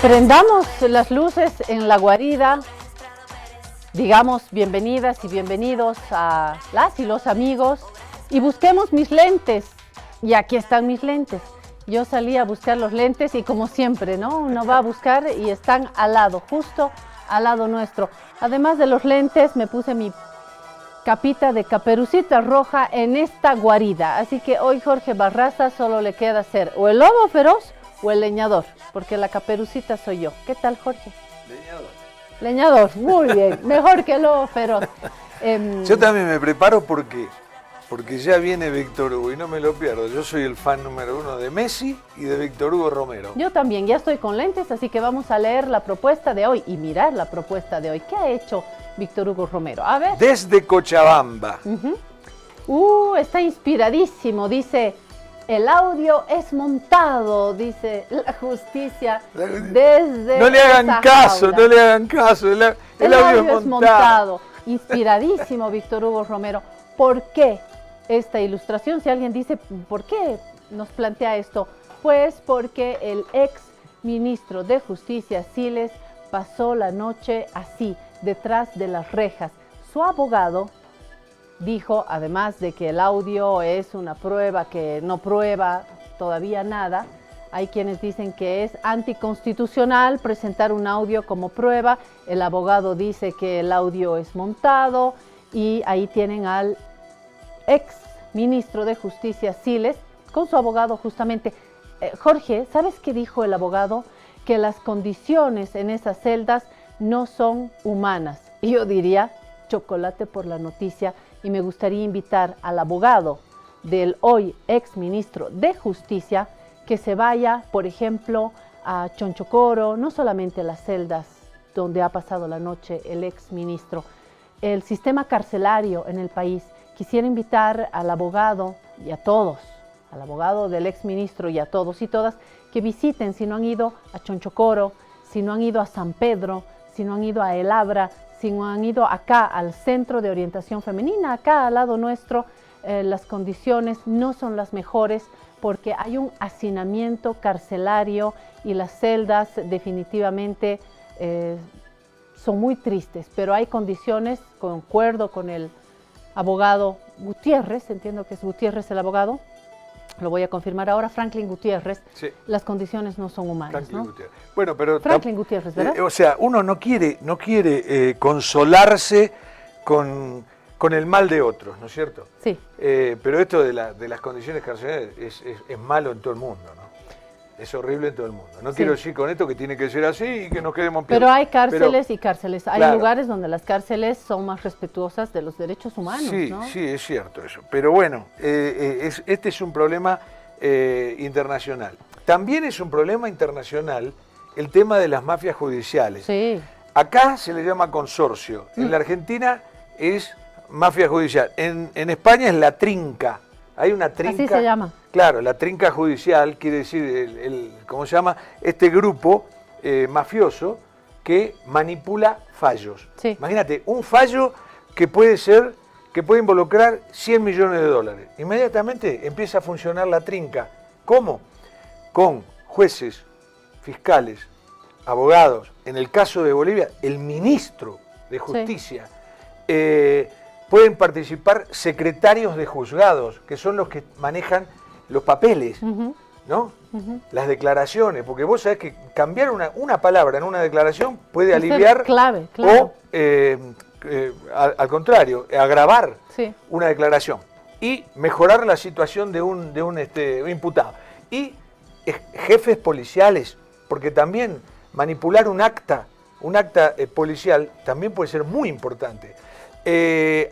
Prendamos las luces en la guarida, digamos bienvenidas y bienvenidos a las y los amigos y busquemos mis lentes. Y aquí están mis lentes. Yo salí a buscar los lentes y como siempre, ¿no? Uno va a buscar y están al lado, justo al lado nuestro. Además de los lentes, me puse mi capita de Caperucita Roja en esta guarida. Así que hoy Jorge Barraza solo le queda ser o el lobo feroz o el leñador, porque la Caperucita soy yo. ¿Qué tal, Jorge? Leñador. Leñador, muy bien, mejor que el lobo feroz. Yo también me preparo porque ya viene Víctor Hugo y no me lo pierdo. Yo soy el fan número 1 de Messi y de Víctor Hugo Romero. Yo también, ya estoy con lentes, así que vamos a leer la propuesta de hoy y mirar la propuesta de hoy. ¿Qué ha hecho Víctor Hugo Romero? A ver. Desde Cochabamba. Está inspiradísimo, dice... El audio es montado, dice la justicia, desde No le hagan caso, no le hagan caso. El audio es montado. Inspiradísimo, Víctor Hugo Romero. ¿Por qué esta ilustración? Si alguien dice, ¿por qué nos plantea esto? Pues porque el ex ministro de Justicia, Siles, pasó la noche así, detrás de las rejas. Su abogado dijo, además de que el audio es una prueba que no prueba todavía nada, hay quienes dicen que es anticonstitucional presentar un audio como prueba, el abogado dice que el audio es montado y ahí tienen al ex ministro de Justicia, Siles, con su abogado justamente. Jorge, ¿sabes qué dijo el abogado? Que las condiciones en esas celdas no son humanas. Y yo diría, chocolate por la noticia. Y me gustaría invitar al abogado del hoy ex ministro de Justicia que se vaya, por ejemplo, a Chonchocoro, no solamente las celdas donde ha pasado la noche el ex ministro, el sistema carcelario en el país. Quisiera invitar al abogado y a todos, al abogado del ex ministro y a todos y todas, que visiten, si no han ido a Chonchocoro, si no han ido a San Pedro, si no han ido a El Abra, si no han ido acá al Centro de Orientación Femenina, acá al lado nuestro, las condiciones no son las mejores porque hay un hacinamiento carcelario y las celdas definitivamente son muy tristes, pero hay condiciones, concuerdo con el abogado Gutiérrez, entiendo que es Gutiérrez el abogado, lo voy a confirmar ahora, Franklin Gutiérrez, sí. Las condiciones no son humanas, Franklin ¿no? Gutiérrez. Bueno, pero Franklin Gutiérrez, ¿verdad? O sea, uno no quiere consolarse con el mal de otros, ¿no es cierto? Sí. Pero esto de las condiciones carcelarias es malo en todo el mundo, ¿no? Es horrible en todo el mundo. No quiero decir con esto que tiene que ser así y que nos quedemos Pero hay cárceles y cárceles. Hay claro, lugares donde las cárceles son más respetuosas de los derechos humanos, sí, ¿no? Sí, es cierto eso. Pero bueno, este es un problema internacional. También es un problema internacional el tema de las mafias judiciales. Sí. Acá se le llama consorcio. En la Argentina es mafia judicial. En España es la trinca. Hay una trinca. Así se llama. Claro, la trinca judicial quiere decir, ¿cómo se llama? Este grupo mafioso que manipula fallos. Sí. Imagínate, un fallo que puede involucrar 100 millones de dólares. Inmediatamente empieza a funcionar la trinca. ¿Cómo? Con jueces, fiscales, abogados. En el caso de Bolivia, el ministro de Justicia. pueden participar secretarios de juzgados, que son los que manejan los papeles, ¿no? Las declaraciones, porque vos sabés que cambiar una palabra en una declaración puede aliviar clave, claro. o, al contrario, agravar una declaración y mejorar la situación de un imputado. Y jefes policiales, porque también manipular un acta policial también puede ser muy importante.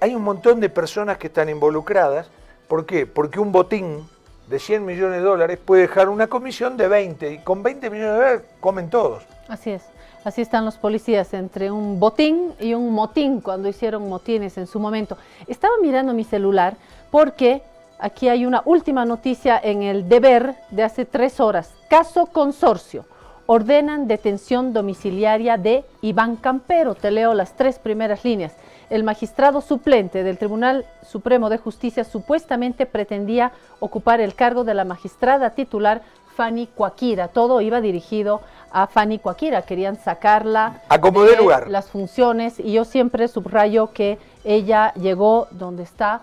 Hay un montón de personas que están involucradas. ¿Por qué? Porque un botín de 100 millones de dólares puede dejar una comisión de 20 y con 20 millones de dólares comen todos. Así es. Así están los policías, entre un botín y un motín, cuando hicieron motines en su momento. Estaba mirando mi celular porque aquí hay una última noticia en El Deber de hace 3 horas. Caso Consorcio. Ordenan detención domiciliaria de Iván Campero. Te leo las 3 primeras líneas. El magistrado suplente del Tribunal Supremo de Justicia supuestamente pretendía ocupar el cargo de la magistrada titular Fanny Coaquira. Todo iba dirigido a Fanny Coaquira. Querían sacarla a como de lugar las funciones, y yo siempre subrayo que ella llegó donde está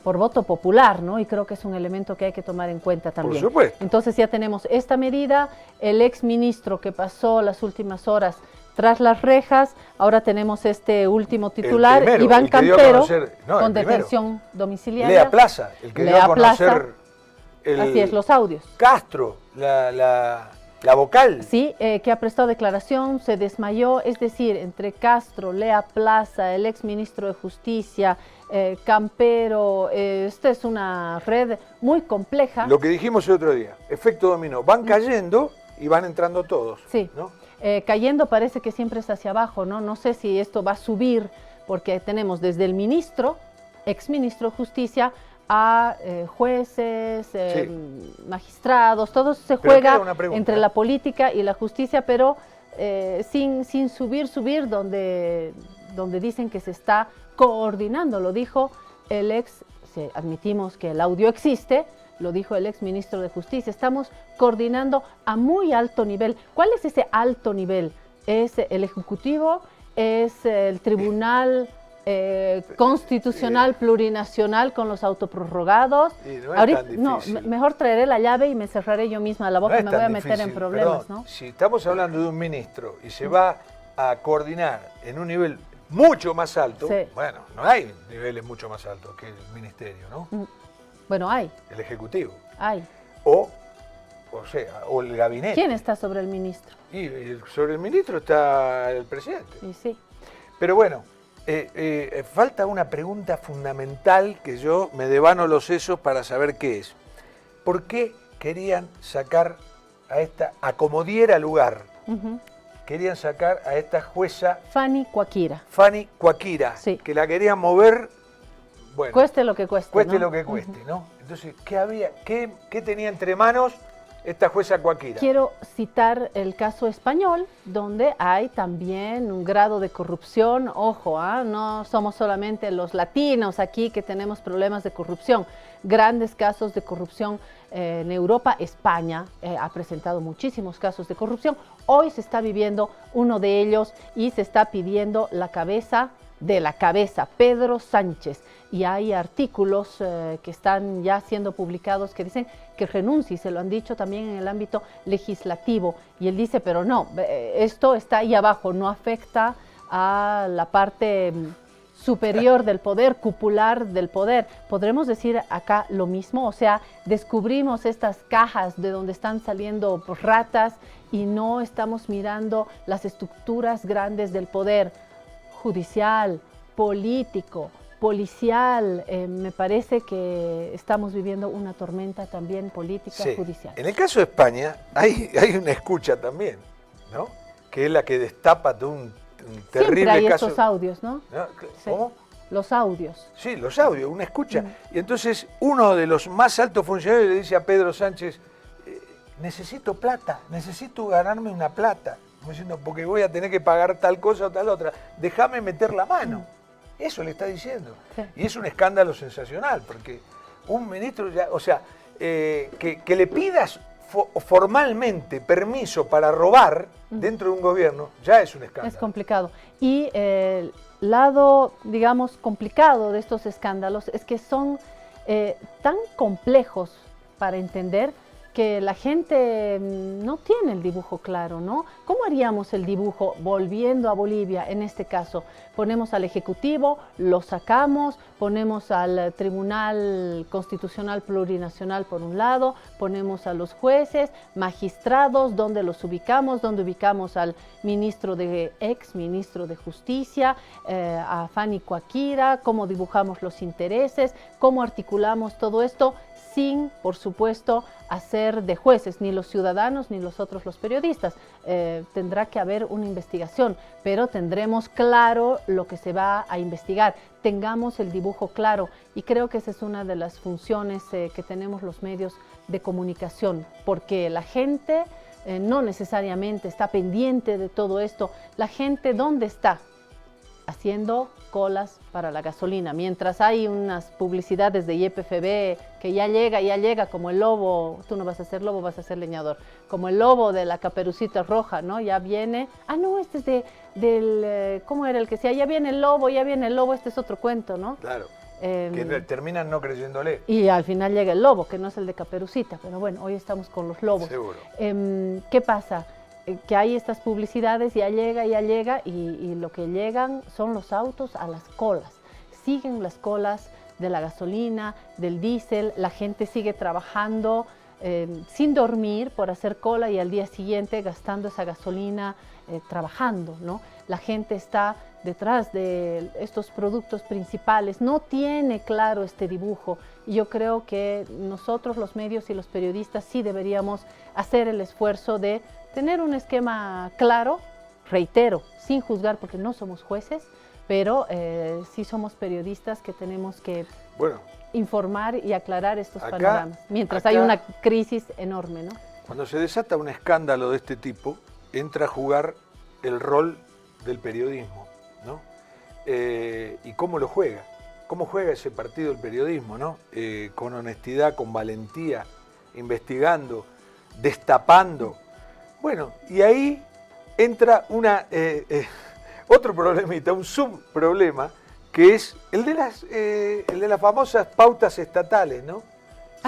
por voto popular, ¿no? Y creo que es un elemento que hay que tomar en cuenta también. Por supuesto. Entonces ya tenemos esta medida, el exministro que pasó las últimas horas tras las rejas, ahora tenemos este último titular, primero, Iván Campero, con el detención domiciliaria. Lea Plaza, el que dio a conocer así es, los audios. Castro, la vocal. Sí, que ha prestado declaración, se desmayó, es decir, entre Castro, Lea Plaza, el exministro de Justicia, Campero, esta es una red muy compleja. Lo que dijimos el otro día, efecto dominó, van cayendo y van entrando todos. Sí, ¿no? Cayendo parece que siempre es hacia abajo, ¿no? No sé si esto va a subir, porque tenemos desde el ministro, exministro de Justicia, a jueces, magistrados, todo se juega entre la política y la justicia, pero sin subir donde dicen que se está coordinando. Lo dijo el admitimos que el audio existe, lo dijo el exministro de Justicia, estamos coordinando a muy alto nivel. ¿Cuál es ese alto nivel? ¿Es el Ejecutivo? ¿Es el Tribunal Constitucional Plurinacional con los autoprorrogados? No ahorita, no, mejor traeré la llave y me cerraré yo misma la boca, me voy a meter en problemas. Perdón, ¿no? Si estamos hablando de un ministro y se va a coordinar en un nivel mucho más alto, bueno, no hay niveles mucho más altos que el ministerio, ¿no? Bueno, hay. El Ejecutivo. Hay. O el gabinete. ¿Quién está sobre el ministro? Y sobre el ministro está el presidente. Y sí. Pero bueno, falta una pregunta fundamental que yo me devano los sesos para saber qué es. ¿Por qué querían sacar a como diera lugar, querían sacar a esta jueza Fanny Coaquira? Fanny Coaquira, sí. Que la querían mover, bueno, cueste lo que cueste. Cueste ¿no? lo que cueste, ¿no? Entonces, ¿qué tenía entre manos esta jueza Coaquira? Quiero citar el caso español, donde hay también un grado de corrupción. Ojo, no somos solamente los latinos aquí que tenemos problemas de corrupción. Grandes casos de corrupción en Europa. España ha presentado muchísimos casos de corrupción. Hoy se está viviendo uno de ellos y se está pidiendo la cabeza de la cabeza, Pedro Sánchez. Y hay artículos que están ya siendo publicados que dicen que renuncie, se lo han dicho también en el ámbito legislativo. Y él dice, pero no, esto está ahí abajo, no afecta a la parte superior del poder, cupular del poder. ¿Podremos decir acá lo mismo? O sea, descubrimos estas cajas de donde están saliendo ratas y no estamos mirando las estructuras grandes del poder judicial, político, policial. Me parece que estamos viviendo una tormenta también política, judicial. En el caso de España hay una escucha también, ¿no? Que es la que destapa de un terrible Siempre hay caso. esos audios, ¿no? ¿Cómo? Sí, los audios. Sí, los audios, una escucha. Y entonces uno de los más altos funcionarios le dice a Pedro Sánchez, necesito plata, necesito ganarme una plata. Como diciendo, porque voy a tener que pagar tal cosa o tal otra. Déjame meter la mano. Eso le está diciendo. Sí. Y es un escándalo sensacional, porque un ministro, que le pidas formalmente permiso para robar dentro de un gobierno, ya es un escándalo. Es complicado. Y lado, digamos, complicado de estos escándalos es que son tan complejos para entender que la gente no tiene el dibujo claro, ¿no? ¿Cómo haríamos el dibujo volviendo a Bolivia en este caso? Ponemos al Ejecutivo, lo sacamos, ponemos al Tribunal Constitucional Plurinacional por un lado, ponemos a los jueces, magistrados, ¿dónde los ubicamos? ¿Dónde ubicamos al ex ministro de Justicia, a Fanny Coaquira? ¿Cómo dibujamos los intereses? ¿Cómo articulamos todo esto? Sin, por supuesto, hacer de jueces, ni los ciudadanos, ni nosotros los periodistas. Tendrá que haber una investigación, pero tendremos claro lo que se va a investigar, tengamos el dibujo claro, y creo que esa es una de las funciones que tenemos los medios de comunicación, porque la gente no necesariamente está pendiente de todo esto. La gente, ¿dónde está? Haciendo colas para la gasolina, mientras hay unas publicidades de YPFB que ya llega, como el lobo, tú no vas a ser lobo, vas a ser leñador, como el lobo de la Caperucita Roja, ¿no? Ya viene, no, este es ¿cómo era el que decía? Ya viene el lobo, este es otro cuento, ¿no? Claro, que terminan no creyéndole. Y al final llega el lobo, que no es el de Caperucita, pero bueno, hoy estamos con los lobos. Seguro. ¿Qué pasa? Que hay estas publicidades, ya llega, y lo que llegan son los autos a las colas. Siguen las colas de la gasolina, del diésel, la gente sigue trabajando sin dormir por hacer cola y al día siguiente gastando esa gasolina trabajando, ¿no? La gente está detrás de estos productos principales, no tiene claro este dibujo, y yo creo que nosotros los medios y los periodistas sí deberíamos hacer el esfuerzo de tener un esquema claro, reitero, sin juzgar porque no somos jueces, pero sí somos periodistas que tenemos que informar y aclarar estos panoramas, mientras hay una crisis enorme, ¿no? Cuando se desata un escándalo de este tipo, entra a jugar el rol del periodismo, ¿no? ¿Y cómo lo juega? ¿Cómo juega ese partido el periodismo, ¿no? Con honestidad, con valentía, investigando, destapando. Bueno, y ahí entra otro problemita, un subproblema, que es el de las famosas pautas estatales, ¿no?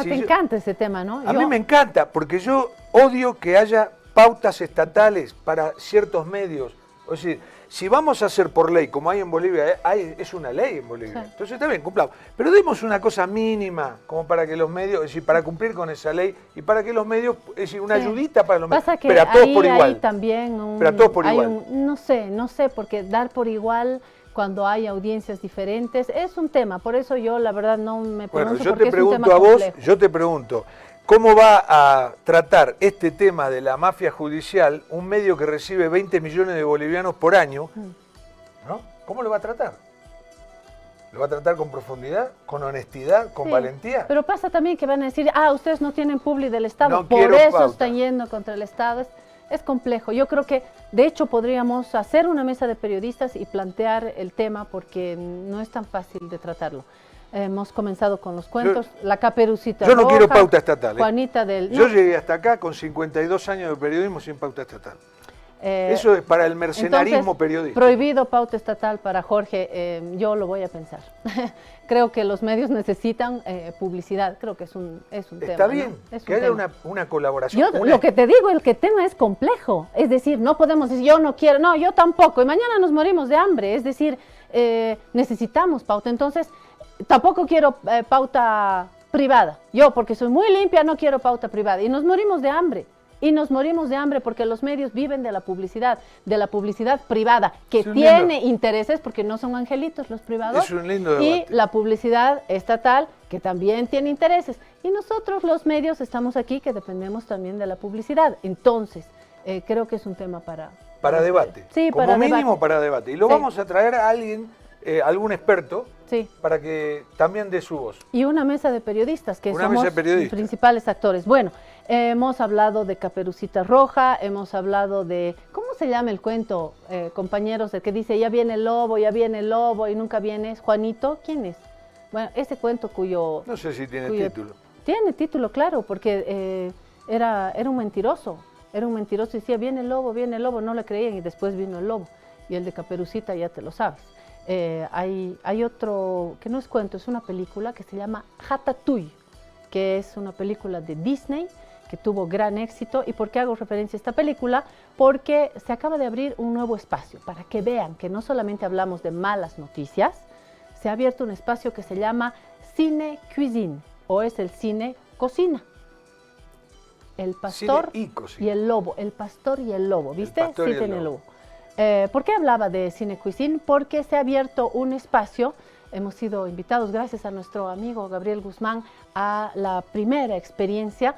Te encanta ese tema, ¿no? A mí me encanta, porque yo odio que haya pautas estatales para ciertos medios. O sea, si vamos a hacer por ley, como hay en Bolivia, es una ley en Bolivia, sí. Entonces está bien, cumplamos. Pero demos una cosa mínima, como para que los medios, es decir, para cumplir con esa ley y para que los medios, es decir, una ayudita para los medios. Pero a todos por igual. Hay también pero a todos por igual. No sé, porque dar por igual cuando hay audiencias diferentes es un tema. Por eso yo, la verdad, no me pronuncio. Bueno, yo te pregunto a vos, ¿cómo va a tratar este tema de la mafia judicial un medio que recibe 20 millones de bolivianos por año? ¿No? ¿Cómo lo va a tratar? ¿Lo va a tratar con profundidad, con honestidad, con valentía? Pero pasa también que van a decir, ustedes no tienen publi del Estado, por eso están yendo contra el Estado. Es complejo. Yo creo que, de hecho, podríamos hacer una mesa de periodistas y plantear el tema porque no es tan fácil de tratarlo. Hemos comenzado con los cuentos, la Caperucita Roja. Yo no quiero pauta estatal. Juanita del... Yo llegué hasta acá con 52 años de periodismo sin pauta estatal. Eso es para el mercenarismo periodístico. Prohibido pauta estatal para Jorge, yo lo voy a pensar. Creo que los medios necesitan publicidad, creo que es un tema. Está bien, ¿no? Que haya una colaboración. Lo que te digo, el tema es complejo, es decir, no podemos decir yo no quiero, no, yo tampoco, y mañana nos morimos de hambre, es decir, necesitamos pauta, entonces tampoco quiero pauta privada, yo porque soy muy limpia no quiero pauta privada, y nos morimos de hambre. Y nos morimos de hambre porque los medios viven de la publicidad privada, que tiene intereses, porque no son angelitos los privados, es un lindo debate. Y la publicidad estatal, que también tiene intereses. Y nosotros los medios estamos aquí, que dependemos también de la publicidad. Entonces, creo que es un tema para debate. Sí, como para mínimo debate. Para debate. Y lo vamos a traer a alguien, algún experto, para que también dé su voz. Y una mesa de periodistas, que somos los principales actores. Bueno, hemos hablado de Caperucita Roja, hemos hablado de, ¿cómo se llama el cuento, compañeros? El que dice, ya viene el lobo y nunca viene, ¿es Juanito? ¿Quién es? Bueno, ese cuento cuyo... No sé si tiene título. Tiene título, claro, porque era un mentiroso. Era un mentiroso y decía, viene el lobo, no le creían y después vino el lobo. Y el de Caperucita ya te lo sabes. Hay otro, que no es cuento, es una película que se llama Ratatouille, que es una película de Disney que tuvo gran éxito. ¿Y por qué hago referencia a esta película? Porque se acaba de abrir un nuevo espacio, para que vean que no solamente hablamos de malas noticias, se ha abierto un espacio que se llama Cine Cuisine, o es el cine cocina. El pastor y el lobo, el pastor y el lobo, ¿viste? Sí, tiene el lobo. ¿Por qué hablaba de Cine Cuisine? Porque se ha abierto un espacio, hemos sido invitados gracias a nuestro amigo Gabriel Guzmán a la primera experiencia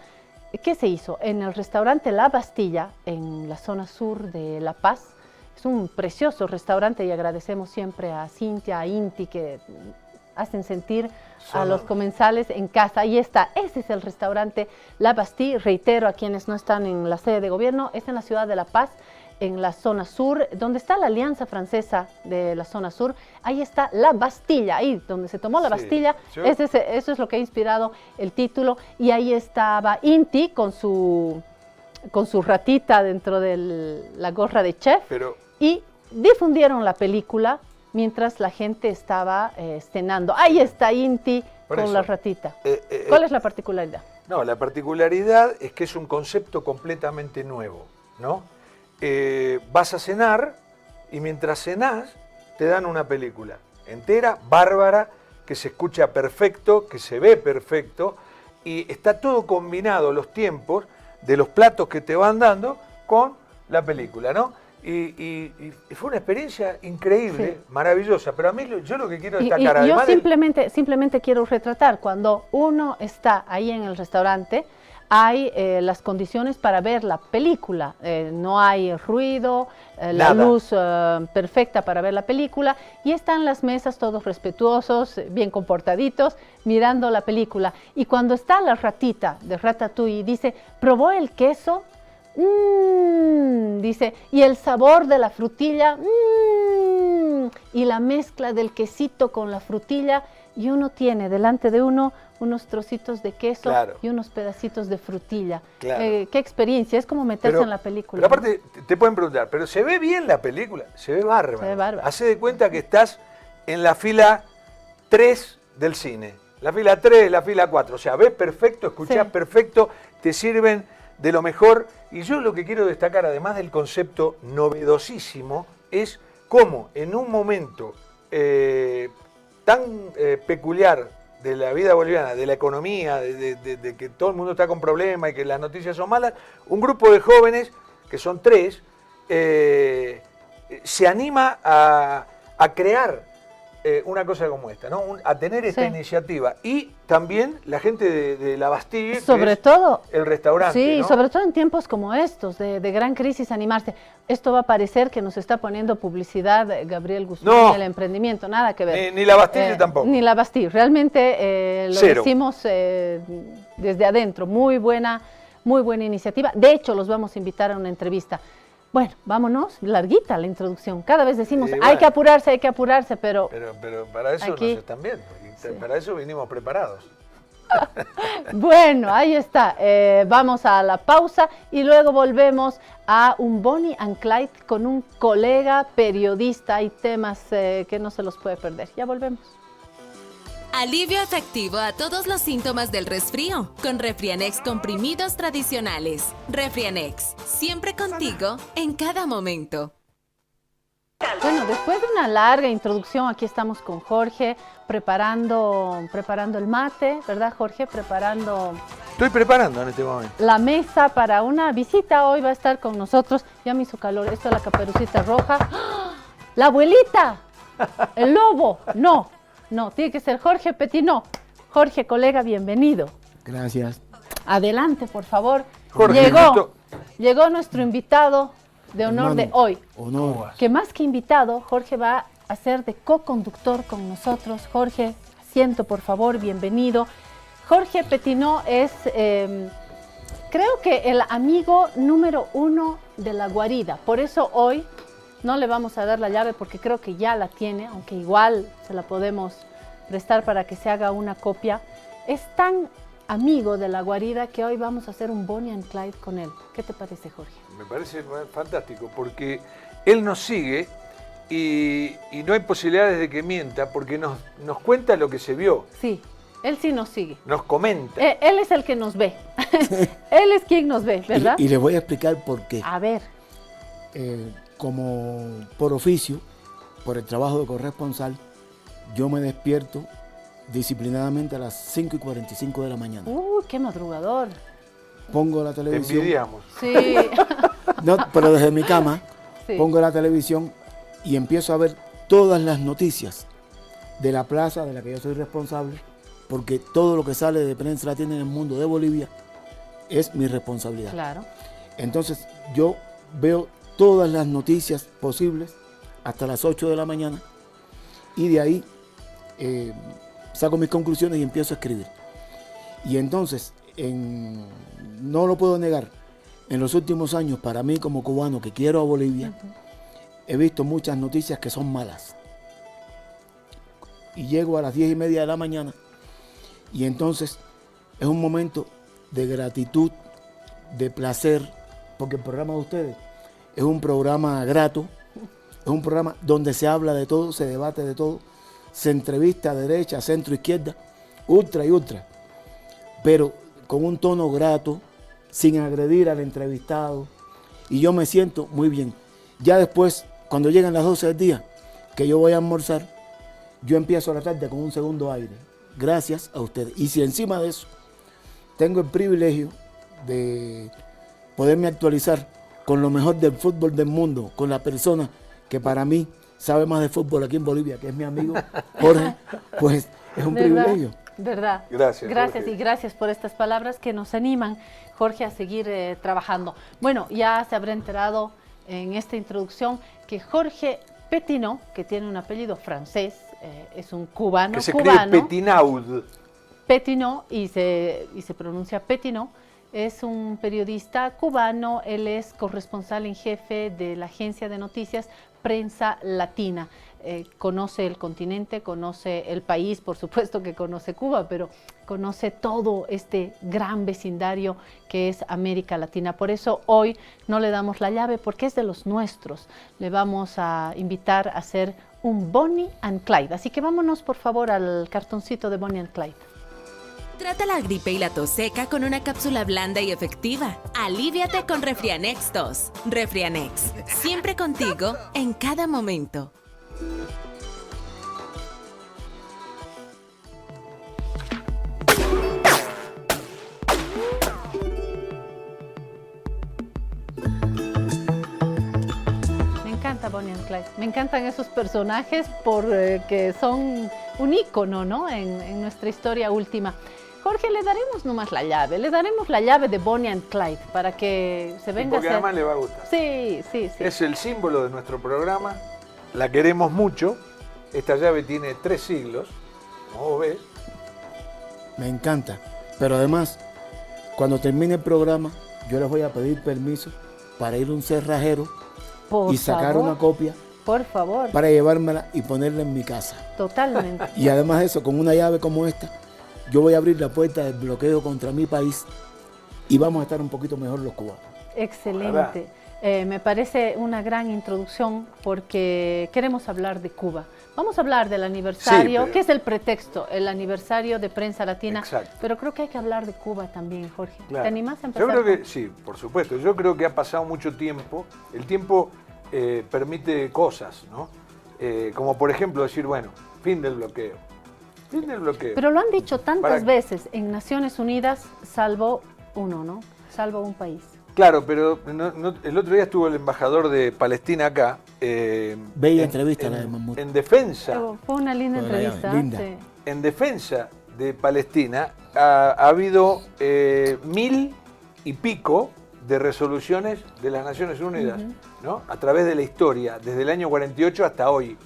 que se hizo en el restaurante La Bastilla, en la zona sur de La Paz. Es un precioso restaurante y agradecemos siempre a Cintia, a Inti, que hacen sentir a los comensales en casa. Ahí está, ese es el restaurante La Bastille. Reitero a quienes no están en la sede de gobierno, es en la ciudad de La Paz, en la zona sur, donde está la Alianza Francesa de la zona sur. Ahí está La Bastilla, ahí donde se tomó la Bastilla. Eso es lo que ha inspirado el título. Y ahí estaba Inti con su ratita dentro de la gorra de chef. Y difundieron la película mientras la gente estaba cenando. Ahí está Inti con la ratita. ¿Cuál es la particularidad? No, la particularidad es que es un concepto completamente nuevo, ¿no? Vas a cenar y mientras cenás te dan una película entera, bárbara, que se escucha perfecto, que se ve perfecto, y está todo combinado, los tiempos de los platos que te van dando con la película, ¿no? Y fue una experiencia increíble, sí, maravillosa, pero a mí yo lo que quiero destacar, yo simplemente quiero retratar, cuando uno está ahí en el restaurante, hay las condiciones para ver la película, no hay ruido, la luz perfecta para ver la película, y están las mesas todos respetuosos, bien comportaditos, mirando la película. Y cuando está la ratita de Ratatouille, dice, ¿probó el queso? Dice, y el sabor de la frutilla, y la mezcla del quesito con la frutilla, y uno tiene delante de uno unos trocitos de queso, claro, y unos pedacitos de frutilla. Claro. Qué experiencia, es como meterse en la película. Pero aparte, te pueden preguntar, ¿pero se ve bien la película? Se ve bárbaro. Se ve bárbaro. Hacé de cuenta que estás en la fila 3 del cine. La fila 3, la fila 4. O sea, ves perfecto, escuchás perfecto, te sirven de lo mejor. Y yo lo que quiero destacar, además del concepto novedosísimo, es cómo en un momento tan peculiar de la vida boliviana, de la economía, de que todo el mundo está con problemas y que las noticias son malas, un grupo de jóvenes, que son 3, se anima a crear una cosa como esta, ¿no? A tener esta iniciativa. Y también la gente de La Bastille, sobre todo el restaurante. Sí, ¿no? Sobre todo en tiempos como estos, de gran crisis, animarse. Esto va a parecer que nos está poniendo publicidad Gabriel Guzmán, el emprendimiento, nada que ver. Ni La Bastille tampoco. Ni La Bastille, realmente lo decimos desde adentro. Muy buena iniciativa. De hecho, los vamos a invitar a una entrevista. Bueno, vámonos, larguita la introducción. Cada vez decimos, hay que apurarse, pero para eso aquí nos están viendo, para eso vinimos preparados. Bueno, ahí está. Vamos a la pausa y luego volvemos a un Bonnie and Clyde con un colega periodista. Hay temas que no se los puede perder. Ya volvemos. Alivio efectivo a todos los síntomas del resfrío con Refrianex comprimidos tradicionales. Refrianex, siempre contigo en cada momento. Bueno, después de una larga introducción, aquí estamos con Jorge preparando el mate, ¿verdad, Jorge? Estoy preparando en este momento la mesa para una visita. Hoy va a estar con nosotros, ya me hizo calor, esto es la Caperucita Roja. ¡Ah! ¡La abuelita! ¡El lobo! No, tiene que ser Jorge Pettinó. Jorge, colega, bienvenido. Gracias. Adelante, por favor. Jorge, llegó nuestro invitado de honor de hoy. Honor. Que más que invitado, Jorge va a ser de co-conductor con nosotros. Jorge, asiento, por favor, bienvenido. Jorge Pettinó es, creo que el amigo número 1 de La Guarida. Por eso hoy no le vamos a dar la llave porque creo que ya la tiene, aunque igual se la podemos prestar para que se haga una copia. Es tan amigo de La Guarida que hoy vamos a hacer un Bonnie and Clyde con él. ¿Qué te parece, Jorge? Me parece fantástico porque él nos sigue y no hay posibilidades de que mienta porque nos cuenta lo que se vio, Sí, él sí nos sigue. nos comenta. Él es el que nos ve. Él es quien nos ve, ¿verdad? Y les voy a explicar por qué. A ver, Como por oficio, por el trabajo de corresponsal, yo me despierto disciplinadamente a las 5:45 de la mañana. qué madrugador. Pongo la Te televisión. envidiamos. Sí. No, pero desde mi cama Sí. pongo la televisión y empiezo a ver todas las noticias de la plaza de la que yo soy responsable, porque todo lo que sale de Prensa Latina en el mundo de Bolivia es mi responsabilidad. Claro. Entonces yo veo todas las noticias posibles hasta las 8 de la mañana y de ahí saco mis conclusiones y empiezo a escribir. Y entonces, no lo puedo negar, en los últimos años, para mí como cubano que quiero a Bolivia, he visto muchas noticias que son malas. Y llego a las 10:30 de la mañana y entonces es un momento de gratitud, de placer, porque el programa de ustedes es un programa grato, es un programa donde se habla de todo, se debate de todo, se entrevista a derecha, centro, izquierda, ultra y ultra, pero con un tono grato, sin agredir al entrevistado, y yo me siento muy bien. Ya después, cuando llegan las 12 del día, que yo voy a almorzar, yo empiezo la tarde con un segundo aire, gracias a ustedes. Y si encima de eso tengo el privilegio de poderme actualizar con lo mejor del fútbol del mundo, con la persona que para mí sabe más de fútbol aquí en Bolivia, que es mi amigo Jorge, pues es un privilegio. ¿Verdad? Gracias, Gracias Jorge. y gracias por estas palabras que nos animan, Jorge, a seguir trabajando. Bueno, ya se habrá enterado en esta introducción que Jorge Petinaud, que tiene un apellido francés, es un cubano. Que se cree Petinaud. Petinaud y se pronuncia Petinaud. Es un periodista cubano, él es corresponsal en jefe de la agencia de noticias Prensa Latina. Conoce el continente, conoce el país, por supuesto que conoce Cuba, pero conoce todo este gran vecindario que es América Latina. Por eso hoy no le damos la llave porque es de los nuestros. Le vamos a invitar a hacer un Bonnie and Clyde. Así que vámonos por favor al cartoncito de Bonnie and Clyde. Trata la gripe y la tos seca con una cápsula blanda y efectiva. Aliviate con Refrianex Tos. Refrianex, siempre contigo en cada momento. Me encanta Bonnie and Clyde. Me encantan esos personajes porque son un ícono, ¿no? en nuestra historia última. Jorge, le daremos nomás la llave, le daremos la llave de Bonnie and Clyde para que se venga Porque a hacer... además le va a gustar. Sí. Es el símbolo de nuestro programa, la queremos mucho. Esta llave tiene 3 siglos, como vos ves. Me encanta, pero además, cuando termine el programa, yo les voy a pedir permiso para ir a un cerrajero Por y sacar favor, una copia por favor, para llevármela y ponerla en mi casa. totalmente. Y además de eso, con una llave como esta, yo voy a abrir la puerta del bloqueo contra mi país y vamos a estar un poquito mejor los cubanos. Excelente. Me parece una gran introducción porque queremos hablar de Cuba. Vamos a hablar del aniversario, pero- que es el pretexto, el aniversario de Prensa Latina. Exacto. Pero creo que hay que hablar de Cuba también, Jorge. Claro. ¿Te animás a empezar? Yo creo que sí, por supuesto. Yo creo que ha pasado mucho tiempo. El tiempo permite cosas, ¿no? Como por ejemplo decir, bueno, fin del bloqueo. Fin del bloqueo. Pero lo han dicho tantas Para- veces en Naciones Unidas, salvo uno, ¿no? Salvo un país. Claro, pero el otro día estuvo el embajador de Palestina acá. Bella entrevista la de Mahmoud. En defensa. Pero fue una linda Fue una entrevista. linda. Sí. En defensa de Palestina ha habido 1000 y pico de resoluciones de las Naciones Unidas, ¿no? A través de la historia, desde el año 48 hasta hoy.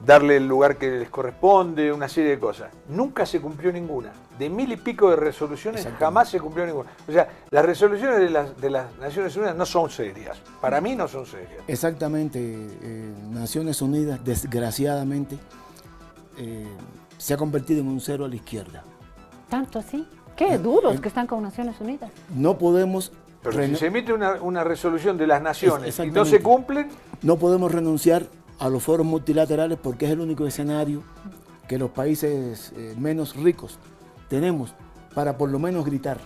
Darle el lugar que les corresponde, una serie de cosas. Nunca se cumplió ninguna. De 1000 y pico de resoluciones jamás se cumplió ninguna. O sea, las resoluciones de las Naciones Unidas no son serias. Para mí no son serias. Exactamente, Naciones Unidas, desgraciadamente, se ha convertido en un cero a la izquierda. ¿Tanto así? Qué duros que están con Naciones Unidas. No podemos Pero si se emite una resolución de las naciones y no se exactamente. cumplen, No podemos renunciar a los foros multilaterales porque es el único escenario que los países menos ricos tenemos para por lo menos gritar.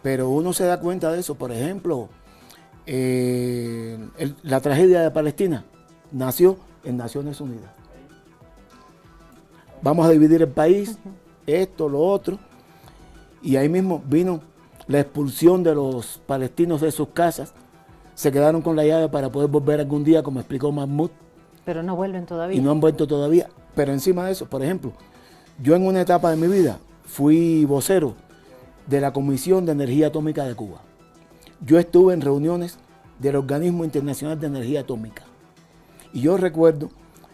Pero uno se da cuenta de eso. Por ejemplo, la tragedia de Palestina nació en Naciones Unidas. Vamos a dividir el país, esto, lo otro, y ahí mismo vino la expulsión de los palestinos de sus casas. Se quedaron con la llave para poder volver algún día, como explicó Mahmoud, Pero no vuelven todavía. y no han vuelto todavía. Pero encima de eso, por ejemplo, yo en una etapa de mi vida fui vocero de la Comisión de Energía Atómica de Cuba. Yo estuve en reuniones del Organismo Internacional de Energía Atómica. Y yo recuerdo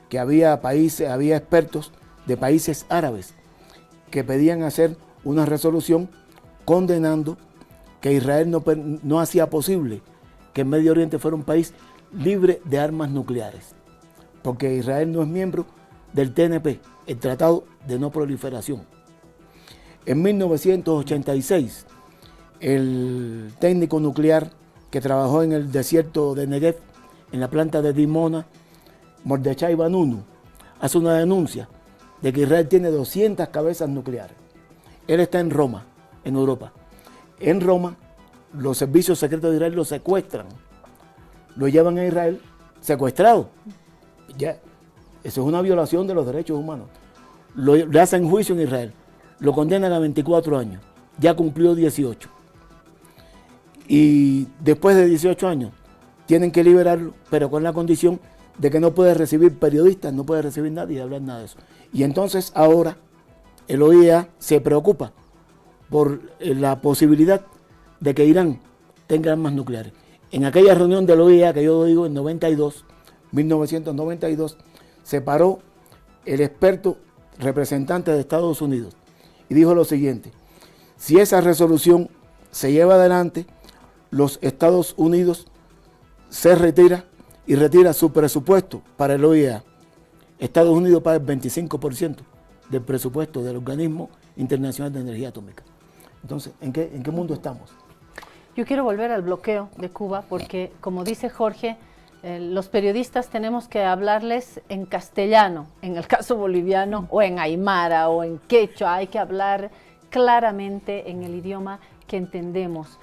que había expertos de países árabes que pedían hacer una resolución condenando que Israel no hacía posible que el Medio Oriente fuera un país libre de armas nucleares, porque Israel no es miembro del TNP, el Tratado de No Proliferación. En 1986, el técnico nuclear que trabajó en el desierto de Negev, en la planta de Dimona, Mordechai Vanunu, hace una denuncia de que Israel tiene 200 cabezas nucleares. Él está en Roma, en Europa. En Roma, los servicios secretos de Israel lo secuestran, lo llevan a Israel secuestrado. Ya, eso es una violación de los derechos humanos. Le hacen juicio en Israel, lo condenan a 24 años, ya cumplió 18. Y después de 18 años tienen que liberarlo, pero con la condición de que no puede recibir periodistas, no puede recibir nadie y hablar nada de eso. Y entonces ahora el OIEA se preocupa por la posibilidad de que Irán tenga armas nucleares. En aquella reunión del OIEA que yo digo en 1992, se paró el experto representante de Estados Unidos y dijo lo siguiente: si esa resolución se lleva adelante, los Estados Unidos se retira y retira su presupuesto para el OIEA. Estados Unidos paga el 25% del presupuesto del Organismo Internacional de Energía Atómica. Entonces, ¿en qué mundo estamos? Yo quiero volver al bloqueo de Cuba porque, como dice Jorge, los periodistas tenemos que hablarles en castellano, en el caso boliviano, o en aymara o en quechua. Hay que hablar claramente en el idioma que entendemos.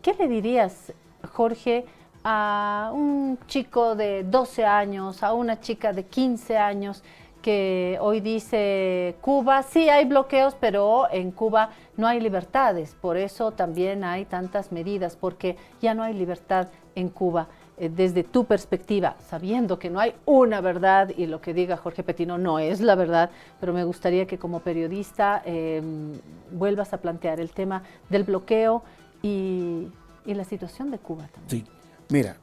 ¿Qué le dirías, Jorge, a un chico de 12 años, a una chica de 15 años que hoy dice Cuba, sí hay bloqueos, pero en Cuba no hay libertades, por eso también hay tantas medidas, porque ya no hay libertad en Cuba? Desde tu perspectiva, sabiendo que no hay una verdad y lo que diga Jorge Petino no es la verdad, pero me gustaría que como periodista vuelvas a plantear el tema del bloqueo y la situación de Cuba también. Sí, mira,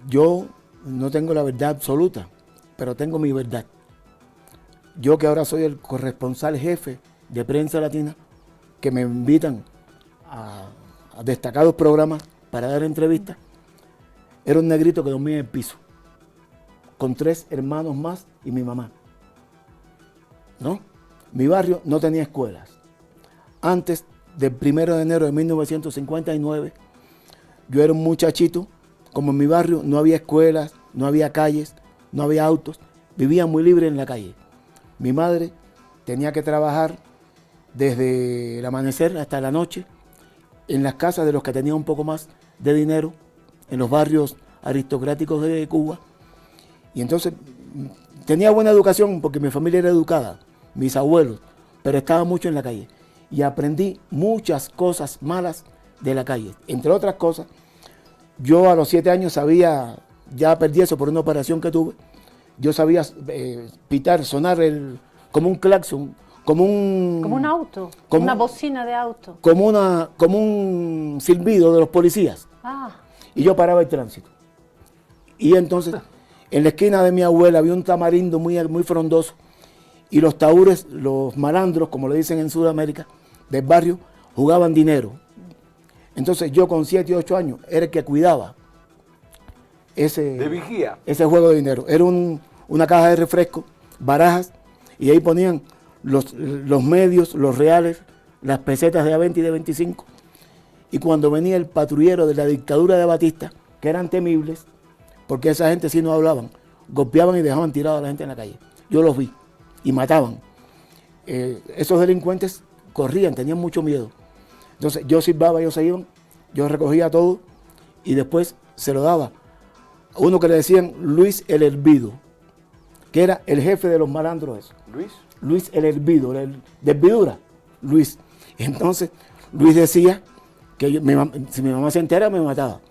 yo no tengo la verdad absoluta, pero tengo mi verdad. Yo que ahora soy el corresponsal jefe de Prensa Latina, que me invitan a destacados programas para dar entrevistas, era un negrito que dormía en el piso, con 3 hermanos más y mi mamá. ¿No? Mi barrio no tenía escuelas. Antes del 1 de enero de 1959, yo era un muchachito, como en mi barrio no había escuelas, no había calles, no había autos, vivía muy libre en la calle. Mi madre tenía que trabajar desde el amanecer hasta la noche en las casas de los que tenían un poco más de dinero, en los barrios aristocráticos de Cuba. Y entonces tenía buena educación porque mi familia era educada, mis abuelos, pero estaba mucho en la calle. Y aprendí muchas cosas malas de la calle. Entre otras cosas, yo a los 7 años sabía, ya perdí eso por una operación que tuve, yo sabía pitar, sonar como un claxon, como un auto, como una bocina de auto. Como un silbido de los policías. Y yo paraba el tránsito. Y entonces, en la esquina de mi abuela había un tamarindo muy, muy frondoso. Y los taúres, los malandros, como le dicen en Sudamérica, del barrio, jugaban dinero. Entonces yo con 7 y 8 años era el que cuidaba de vigía ese juego de dinero. Era una caja de refresco, barajas, y ahí ponían los medios, los reales, las pesetas de a 20 y de 25. y cuando venía el patrullero de la dictadura de Batista, que eran temibles, porque esa gente sí no hablaban, golpeaban y dejaban tirada a la gente en la calle. Yo los vi y mataban. Esos delincuentes corrían, tenían mucho miedo. Entonces yo silbaba, ellos se iban, yo recogía todo y después se lo daba a uno que le decían Luis el Hervido, que era el jefe de los malandros esos. ¿Luis? Luis el Hervido, de hervidura, Luis. Entonces Luis decía que si mi mamá se entera me mataba.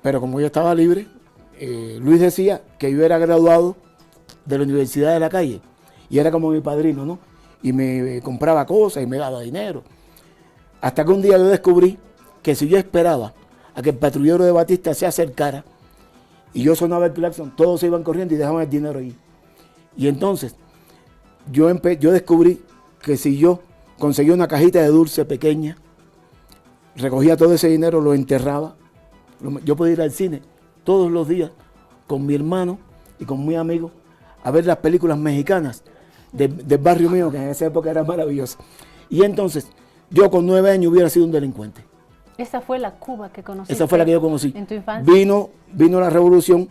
Pero como yo estaba libre, Luis decía que yo era graduado de la Universidad de la Calle y era como mi padrino, ¿no? Y me compraba cosas y me daba dinero. Hasta que un día yo descubrí que si yo esperaba a que el patrullero de Batista se acercara y yo sonaba el claxon, todos se iban corriendo y dejaban el dinero ahí. Y entonces yo descubrí que si yo conseguía una cajita de dulce pequeña, recogía todo ese dinero, lo enterraba, yo podía ir al cine todos los días con mi hermano y con mi amigo a ver las películas mexicanas del barrio mío, que en esa época era maravillosa. Y entonces yo con 9 años hubiera sido un delincuente. Esa fue la Cuba que conociste. Esa fue la que yo conocí. ¿En tu infancia? Vino la revolución,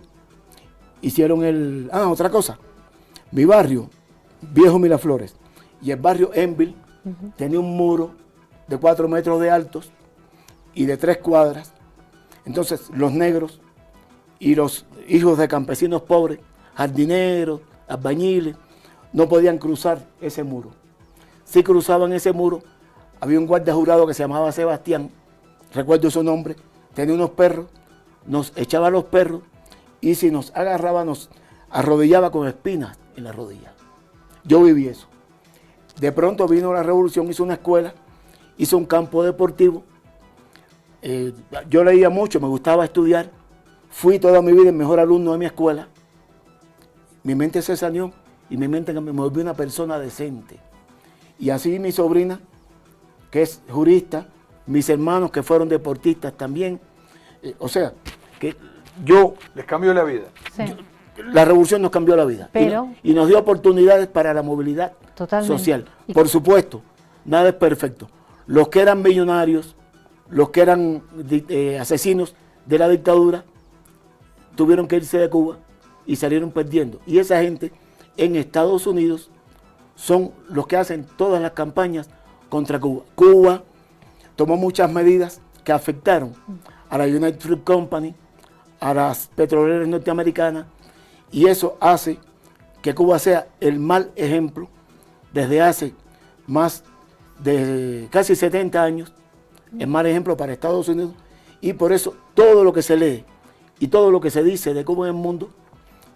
hicieron otra cosa. Mi barrio, Viejo Miraflores, y el barrio Enville tenía un muro de 4 metros de altos y de 3 cuadras. Entonces los negros y los hijos de campesinos pobres, jardineros, albañiles, no podían cruzar ese muro. Si cruzaban ese muro, había un guardia jurado que se llamaba Sebastián, recuerdo su nombre, tenía unos perros, nos echaba a los perros y si nos agarraba nos arrodillaba con espinas en la rodilla. Yo viví eso. De pronto vino la revolución, hizo una escuela, hizo un campo deportivo. Yo leía mucho, me gustaba estudiar. Fui toda mi vida el mejor alumno de mi escuela. Mi mente se saneó y mi mente me volvió una persona decente. Y así mi sobrina, que es jurista, mis hermanos que fueron deportistas también. O sea, que yo... Les cambió la vida. Sí. La revolución nos cambió la vida. Pero, y nos dio oportunidades para la movilidad totalmente social. Por supuesto, nada es perfecto. Los que eran millonarios, los que eran asesinos de la dictadura, tuvieron que irse de Cuba y salieron perdiendo. Y esa gente en Estados Unidos son los que hacen todas las campañas contra Cuba. Cuba tomó muchas medidas que afectaron a la United Fruit Company, a las petroleras norteamericanas, y eso hace que Cuba sea el mal ejemplo desde hace más de casi 70 años, el mal ejemplo para Estados Unidos, y por eso todo lo que se lee y todo lo que se dice de Cuba en el mundo,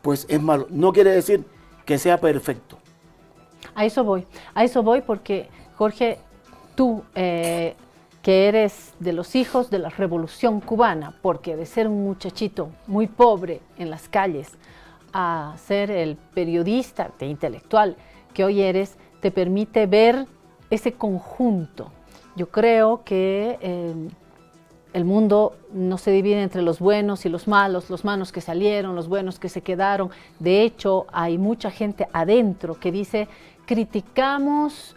pues es malo. No quiere decir que sea perfecto. a eso voy porque, Jorge, tú que eres de los hijos de la Revolución Cubana, porque de ser un muchachito muy pobre en las calles a ser el periodista intelectual que hoy eres, te permite ver ese conjunto. Yo creo que el mundo no se divide entre los buenos y los malos que salieron, los buenos que se quedaron. De hecho, hay mucha gente adentro que dice, criticamos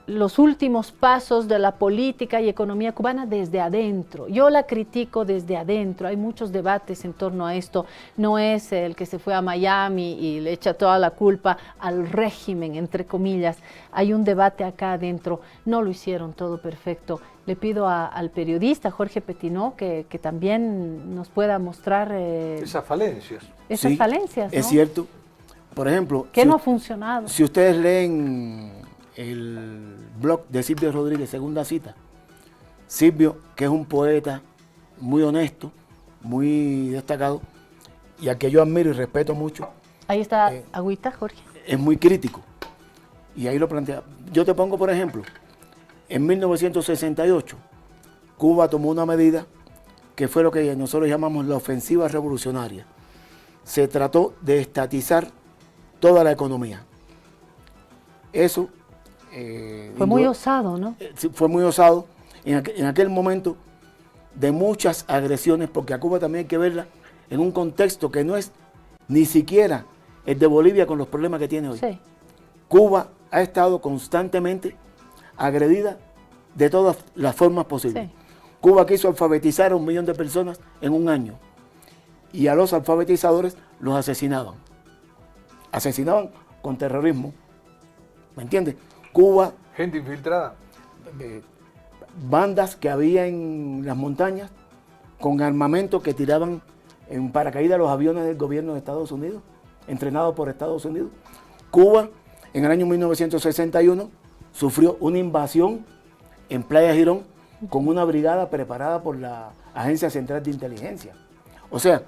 los últimos pasos de la política y economía cubana desde adentro. Yo la critico desde adentro. Hay muchos debates en torno a esto. No es el que se fue a Miami y le echa toda la culpa al régimen, entre comillas. Hay un debate acá adentro. No lo hicieron todo perfecto. Le pido al periodista Jorge Petinaud que también nos pueda mostrar esas falencias. Esas Sí, falencias, ¿no? Es cierto. Por ejemplo, ¿Qué no ha funcionado? Si ustedes leen el blog de Silvio Rodríguez, Segunda Cita, Silvio, que es un poeta muy honesto, muy destacado, y al que yo admiro y respeto mucho. Ahí está agüita, Jorge. Es muy crítico, y ahí lo plantea. Yo te pongo, por ejemplo, en 1968, Cuba tomó una medida que fue lo que nosotros llamamos la ofensiva revolucionaria. Se trató de estatizar toda la economía. Eso fue muy osado, ¿no? Fue muy osado en aquel momento de muchas agresiones, porque a Cuba también hay que verla en un contexto que no es ni siquiera el de Bolivia con los problemas que tiene hoy. Sí. Cuba ha estado constantemente agredida de todas las formas posibles. Sí. Cuba quiso alfabetizar a 1 millón de personas en un año y a los alfabetizadores los asesinaban. Asesinaban con terrorismo. ¿Me entiendes? Cuba, Gente infiltrada. bandas que había en las montañas con armamento que tiraban en paracaídas los aviones del gobierno de Estados Unidos, entrenados por Estados Unidos. Cuba, en el año 1961, sufrió una invasión en Playa Girón con una brigada preparada por la Agencia Central de Inteligencia. O sea,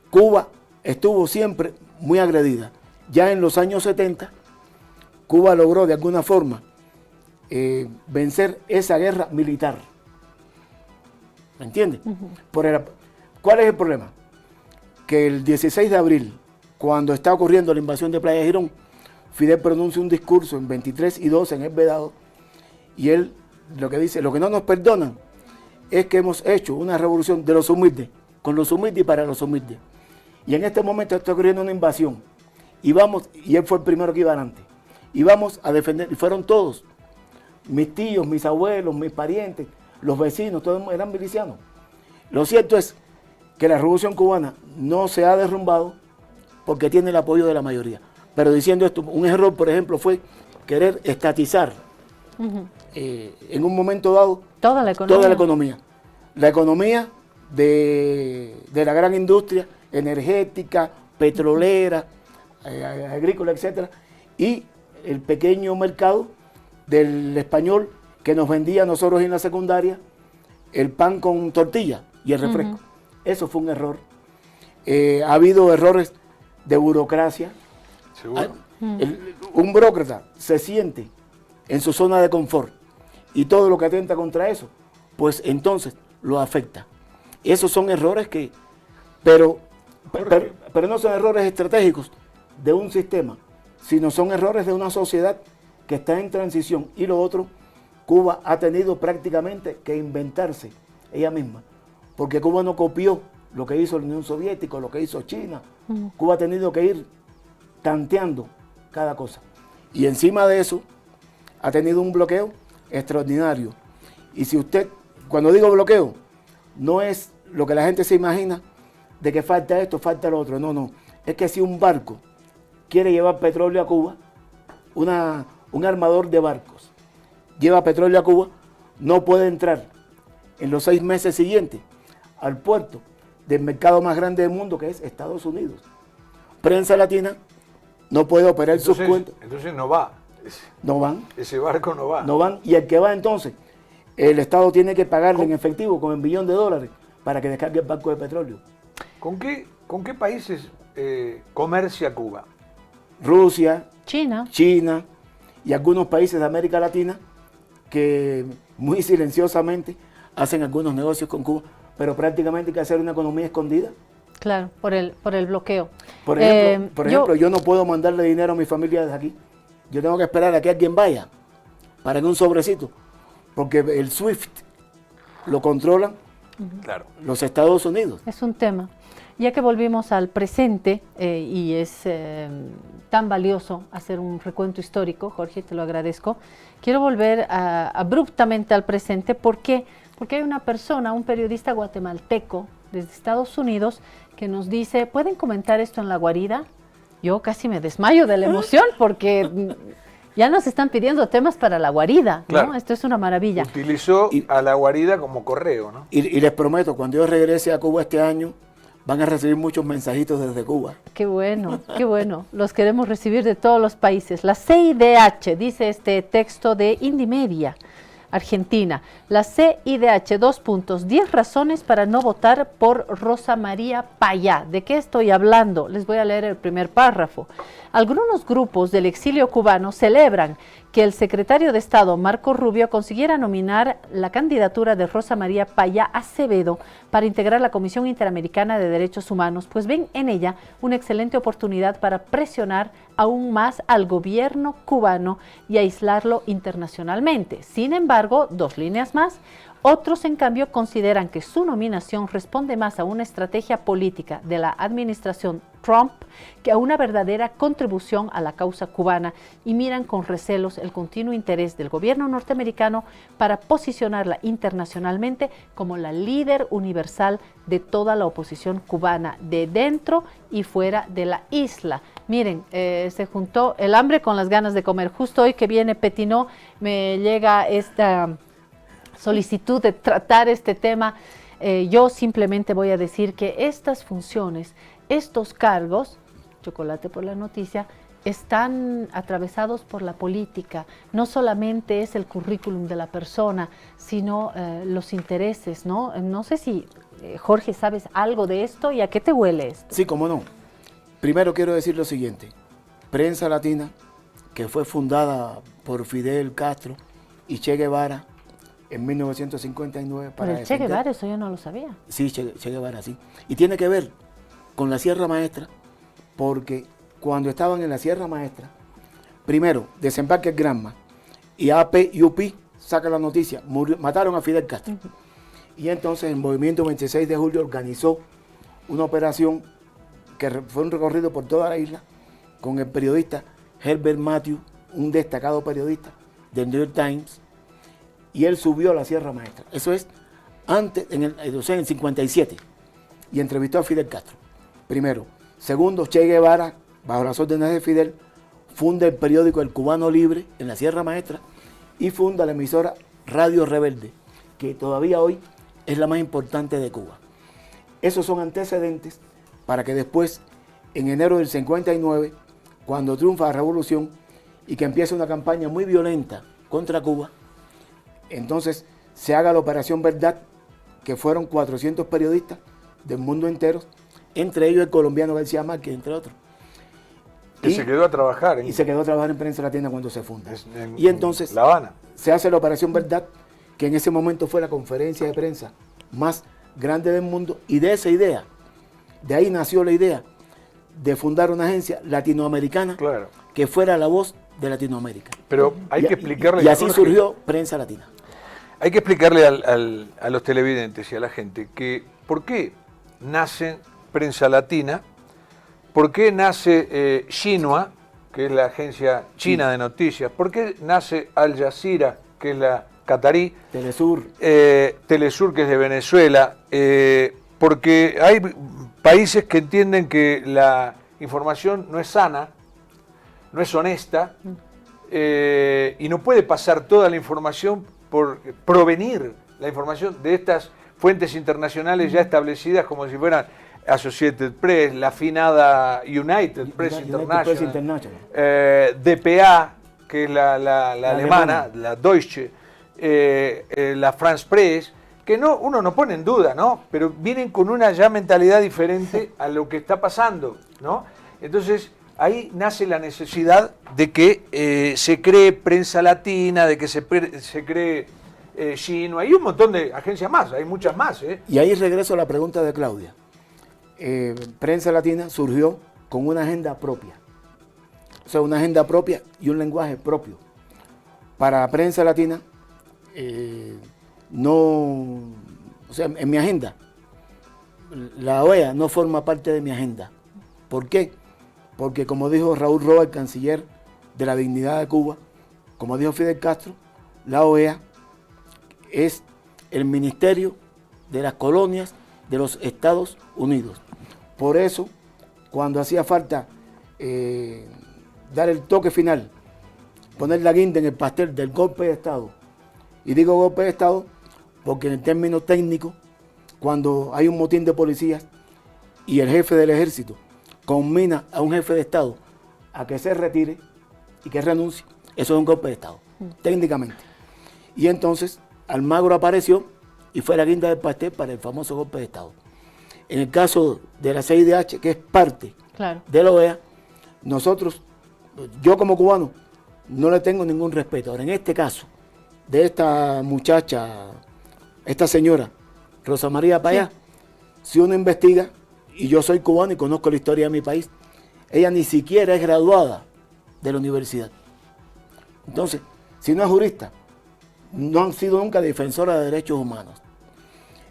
Cuba estuvo siempre muy agredida. Ya en los años 70, Cuba logró de alguna forma vencer esa guerra militar. ¿Me entiendes? ¿Cuál es el problema? Que el 16 de abril, cuando está ocurriendo la invasión de Playa Girón, Fidel pronuncia un discurso en 23 y 12 en el Vedado, y él lo que dice, lo que no nos perdonan es que hemos hecho una revolución de los humildes, con los humildes y para los humildes. Y en este momento está ocurriendo una invasión, y él fue el primero que iba adelante, y vamos a defender, y fueron todos, mis tíos, mis abuelos, mis parientes, los vecinos, todos eran milicianos. Lo cierto es que la revolución cubana no se ha derrumbado porque tiene el apoyo de la mayoría. Pero diciendo esto, un error, por ejemplo, fue querer estatizar en un momento dado Toda la economía. toda la economía. La economía de la gran industria energética, petrolera, agrícola, etcétera, y el pequeño mercado del español que nos vendía a nosotros en la secundaria el pan con tortilla y el refresco. Eso fue un error. Ha habido errores de burocracia. Seguro. Un burócrata se siente en su zona de confort y todo lo que atenta contra eso, pues entonces lo afecta. Esos son errores que, pero no son errores estratégicos de un sistema, sino son errores de una sociedad que está en transición. Y lo otro, Cuba ha tenido prácticamente que inventarse ella misma, porque Cuba no copió lo que hizo la Unión Soviética, lo que hizo China. Cuba ha tenido que ir tanteando cada cosa. Y encima de eso, ha tenido un bloqueo extraordinario. Y si usted, cuando digo bloqueo, no es lo que la gente se imagina de que falta esto, falta lo otro. No, no. Es que si un barco quiere llevar petróleo a Cuba, un armador de barcos lleva petróleo a Cuba, no puede entrar en los 6 meses siguientes al puerto del mercado más grande del mundo, que es Estados Unidos. Prensa latina no puede operar sus cuentas. Entonces no va. No van. Ese barco no va. No van. Y el que va entonces, el Estado tiene que pagarle en efectivo con $1 billón para que descargue el barco de petróleo. ¿Con qué países comercia Cuba? Rusia, China y algunos países de América Latina que muy silenciosamente hacen algunos negocios con Cuba, pero prácticamente hay que hacer una economía escondida. Claro, por el bloqueo. Por ejemplo, yo no puedo mandarle dinero a mi familia desde aquí. Yo tengo que esperar a que alguien vaya para que un sobrecito, porque el SWIFT lo controlan los Estados Unidos. Es un tema. Ya que volvimos al presente y es tan valioso hacer un recuento histórico, Jorge, te lo agradezco, quiero volver abruptamente al presente. ¿Por qué? Porque hay una persona, un periodista guatemalteco desde Estados Unidos, que nos dice, ¿pueden comentar esto en La Guarida? Yo casi me desmayo de la emoción porque ya nos están pidiendo temas para La Guarida, ¿no? Claro. Esto es una maravilla. Utilizó a La Guarida como correo, ¿no? Y les prometo, cuando yo regrese a Cuba este año, van a recibir muchos mensajitos desde Cuba. Qué bueno, qué bueno. Los queremos recibir de todos los países. La CIDH, dice este texto de Indymedia, Argentina. La CIDH, 2 puntos, 10 razones para no votar por Rosa María Payá. ¿De qué estoy hablando? Les voy a leer el primer párrafo. Algunos grupos del exilio cubano celebran que el secretario de Estado, Marco Rubio, consiguiera nominar la candidatura de Rosa María Payá Acevedo para integrar la Comisión Interamericana de Derechos Humanos, pues ven en ella una excelente oportunidad para presionar aún más al gobierno cubano y aislarlo internacionalmente. Sin embargo, 2 líneas más, otros en cambio consideran que su nominación responde más a una estrategia política de la administración Trump que a una verdadera contribución a la causa cubana y miran con recelos el continuo interés del gobierno norteamericano para posicionarla internacionalmente como la líder universal de toda la oposición cubana, de dentro y fuera de la isla. Miren, se juntó el hambre con las ganas de comer. Justo hoy que viene Petinaud me llega esta solicitud de tratar este tema. Yo simplemente voy a decir que estas funciones, estos cargos, chocolate por la noticia, están atravesados por la política. No solamente es el currículum de la persona, sino los intereses, ¿no? No sé si, Jorge, ¿sabes algo de esto y a qué te huele esto? Sí, cómo no. Primero quiero decir lo siguiente. Prensa Latina, que fue fundada por Fidel Castro y Che Guevara en 1959. Por el Che Guevara, eso yo no lo sabía. Sí, Che Guevara, sí. Y tiene que ver con la Sierra Maestra, porque cuando estaban en la Sierra Maestra, primero desembarca el Granma y AP y UP saca la noticia, mataron a Fidel Castro. Y entonces el movimiento 26 de julio organizó una operación que fue un recorrido por toda la isla con el periodista Herbert Matthews, un destacado periodista del New York Times, y él subió a la Sierra Maestra. Eso es antes, en el 57, y entrevistó a Fidel Castro. Primero. Segundo, Che Guevara, bajo las órdenes de Fidel, funda el periódico El Cubano Libre en la Sierra Maestra y funda la emisora Radio Rebelde, que todavía hoy es la más importante de Cuba. Esos son antecedentes para que después, en enero del 59, cuando triunfa la revolución y que empieza una campaña muy violenta contra Cuba, entonces se haga la Operación Verdad, que fueron 400 periodistas del mundo entero, entre ellos el colombiano García Márquez, entre otros. Que se quedó a trabajar. Y se quedó a trabajar en Prensa Latina cuando se funda. Y entonces La Habana. Se hace la Operación Verdad, que en ese momento fue la conferencia de prensa más grande del mundo, y de esa idea, de ahí nació la idea de fundar una agencia latinoamericana, claro, que fuera la voz de Latinoamérica. Pero hay que explicarle... Y así surgió Prensa Latina. Hay que explicarle a los televidentes y a la gente que por qué nace Prensa Latina, por qué nace Xinhua, que es la agencia china de noticias, por qué nace Al Jazeera, que es la catarí, Telesur, Telesur, que es de Venezuela, porque hay países que entienden que la información no es sana, no es honesta, y no puede pasar toda la información por provenir la información de estas fuentes internacionales ya establecidas como si fueran Associated Press, la afinada United Press International, DPA, que es la alemana, la Deutsche, la France Press, que no, uno no pone en duda, ¿no? Pero vienen con una ya mentalidad diferente a lo que está pasando, ¿no? Entonces, ahí nace la necesidad de que se cree Prensa Latina, de que se cree Xinhua, hay un montón de agencias más, hay muchas más. Y ahí regreso a la pregunta de Claudia. Prensa Latina surgió con una agenda propia, o sea, una agenda propia y un lenguaje propio. Para Prensa Latina, o sea, en mi agenda, la OEA no forma parte de mi agenda. ¿Por qué? Porque como dijo Raúl Roa, el canciller de la dignidad de Cuba, como dijo Fidel Castro, la OEA es el ministerio de las colonias de los Estados Unidos. Por eso, cuando hacía falta dar el toque final, poner la guinda en el pastel del golpe de Estado, y digo golpe de Estado porque en el término técnico, cuando hay un motín de policías y el jefe del ejército conmina a un jefe de Estado a que se retire y que renuncie, eso es un golpe de Estado, técnicamente. Y entonces Almagro apareció y fue la guinda del pastel para el famoso golpe de Estado. En el caso de la CIDH, que es parte de la OEA, nosotros, yo como cubano, no le tengo ningún respeto. Ahora, en este caso, de esta muchacha, esta señora, Rosa María Payá, si uno investiga, y yo soy cubano y conozco la historia de mi país, ella ni siquiera es graduada de la universidad. Entonces, si no es jurista, no han sido nunca defensora de derechos humanos.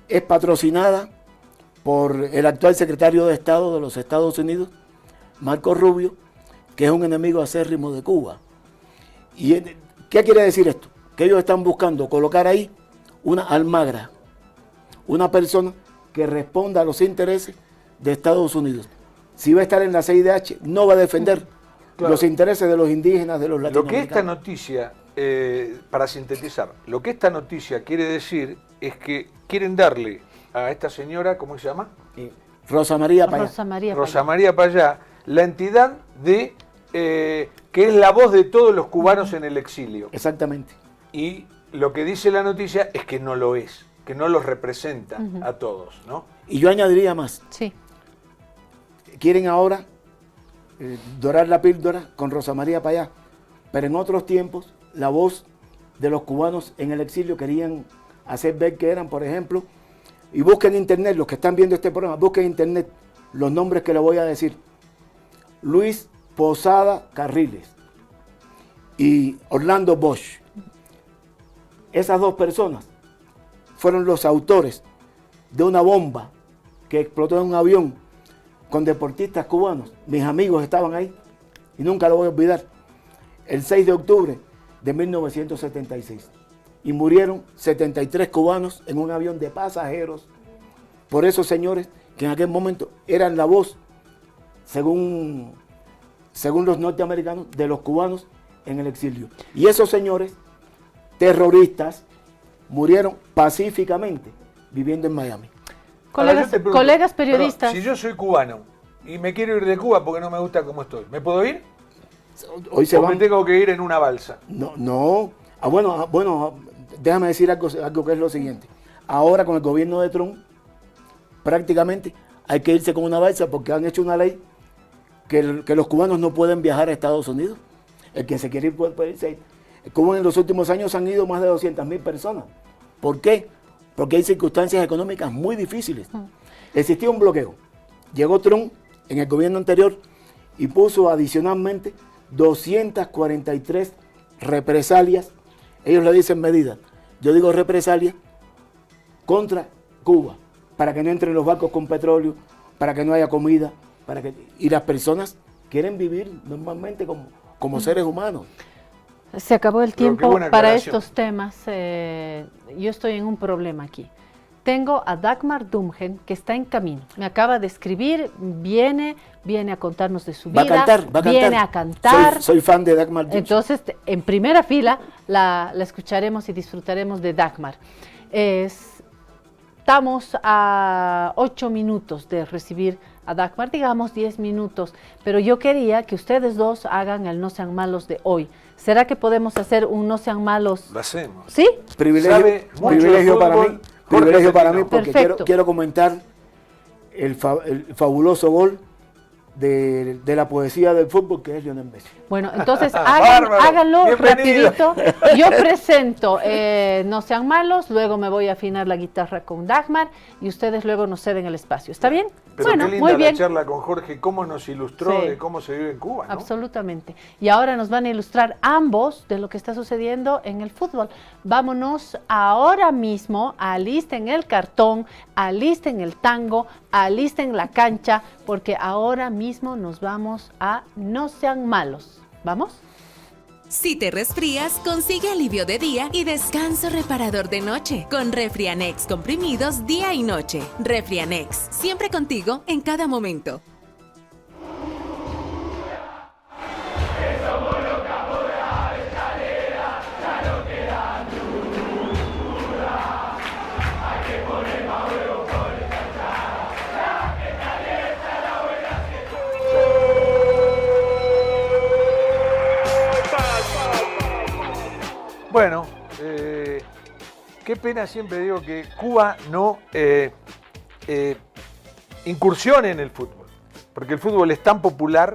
Es patrocinada por el actual secretario de Estado de los Estados Unidos, Marco Rubio, que es un enemigo acérrimo de Cuba. ¿Y qué quiere decir esto? Que ellos están buscando colocar ahí una Almagra, una persona que responda a los intereses de Estados Unidos. Si va a estar en la CIDH, no va a defender los intereses de los indígenas, de los latinoamericanos. Lo que esta noticia, para sintetizar, lo que esta noticia quiere decir es que quieren darle a esta señora, ¿cómo se llama? Rosa María Payá. Rosa María Payá, la entidad de que es la voz de todos los cubanos en el exilio. Exactamente. Y lo que dice la noticia es que no lo es, que no los representa a todos, ¿no? Y yo añadiría más. Sí. Quieren ahora dorar la píldora con Rosa María Payá, pero en otros tiempos la voz de los cubanos en el exilio querían hacer ver que eran, por ejemplo, y busquen en internet, los que están viendo este programa, busquen en internet los nombres que les voy a decir. Luis Posada Carriles y Orlando Bosch. Esas dos personas fueron los autores de una bomba que explotó en un avión con deportistas cubanos. Mis amigos estaban ahí y nunca lo voy a olvidar. El 6 de octubre de 1976. Y murieron 73 cubanos en un avión de pasajeros por esos señores que en aquel momento eran la voz, según los norteamericanos, de los cubanos en el exilio. Y esos señores terroristas murieron pacíficamente viviendo en Miami. Colegas periodistas. Pero, si yo soy cubano y me quiero ir de Cuba porque no me gusta cómo estoy, ¿me puedo ir? Hoy se van. Me tengo que ir en una balsa. No. Bueno, déjame decir algo que es lo siguiente. Ahora con el gobierno de Trump, prácticamente hay que irse con una balsa porque han hecho una ley que los cubanos no pueden viajar a Estados Unidos. El que se quiere ir puede irse. Cuba en los últimos años han ido más de 200.000 personas. ¿Por qué? Porque hay circunstancias económicas muy difíciles. Existía un bloqueo. Llegó Trump en el gobierno anterior y puso adicionalmente 243 represalias. Ellos le dicen medidas. Yo digo represalias contra Cuba, para que no entren los barcos con petróleo, para que no haya comida, y las personas quieren vivir normalmente como seres humanos. Se acabó el tiempo para aclaración. estos temas. Yo estoy en un problema aquí. Tengo a Dagmar Dumgen, que está en camino. Me acaba de escribir, viene a contarnos de su vida. Va a cantar. Viene a cantar. Soy fan de Dagmar Dumgen. Entonces, en primera fila la escucharemos y disfrutaremos de Dagmar. Estamos a 8 minutos de recibir a Dagmar, digamos 10 minutos, pero yo quería que ustedes dos hagan el No Sean Malos de hoy. ¿Será que podemos hacer un No Sean Malos? Lo hacemos. ¿Sí? Privilegio para mí, porque quiero comentar el fabuloso gol de la poesía del fútbol, que es Lionel Messi. Bueno, entonces háganlo rapidito. Yo presento No Sean Malos, luego me voy a afinar la guitarra con Dagmar y ustedes luego nos ceden el espacio. ¿Está bien? Pero bueno, qué linda muy la bien. charla con Jorge, cómo nos ilustró de cómo se vive en Cuba, ¿no? Absolutamente. Y ahora nos van a ilustrar ambos de lo que está sucediendo en el fútbol. Vámonos ahora mismo, alisten el cartón, alisten el tango, alisten la cancha, porque ahora mismo nos vamos a No Sean Malos. ¿Vamos? Si te resfrías, consigue alivio de día y descanso reparador de noche con Refrianex comprimidos día y noche. Refrianex, siempre contigo en cada momento. Bueno, qué pena, siempre digo que Cuba no incursione en el fútbol, porque el fútbol es tan popular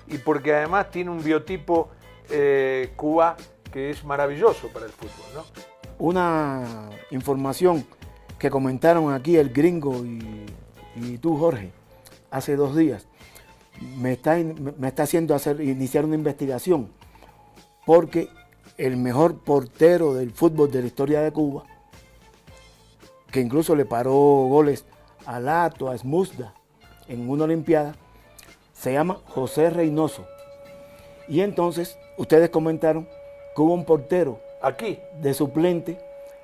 y porque además tiene un biotipo Cuba que es maravilloso para el fútbol, ¿no? Una información que comentaron aquí el gringo y tú, Jorge, hace 2 días, me está haciendo iniciar una investigación, porque el mejor portero del fútbol de la historia de Cuba, que incluso le paró goles a Lato, a Smuzda, en una olimpiada, se llama José Reynoso. Y entonces, ustedes comentaron que hubo un portero Aquí. de suplente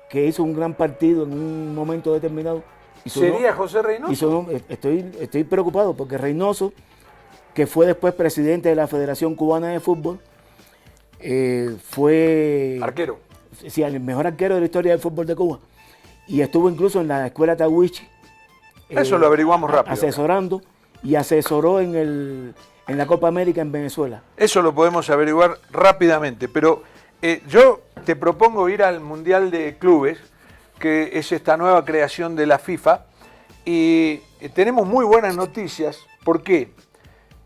que hizo un gran partido en un momento determinado. ¿Sería José Reynoso? Estoy preocupado porque Reynoso, que fue después presidente de la Federación Cubana de Fútbol, fue Arquero. Sí, el mejor arquero de la historia del fútbol de Cuba. Y estuvo incluso en la escuela Tawichi. Eso lo averiguamos rápido. Asesorando y asesoró en la Copa América en Venezuela. Eso lo podemos averiguar rápidamente, pero yo te propongo ir al Mundial de Clubes, que es esta nueva creación de la FIFA, y tenemos muy buenas noticias. ¿Por qué?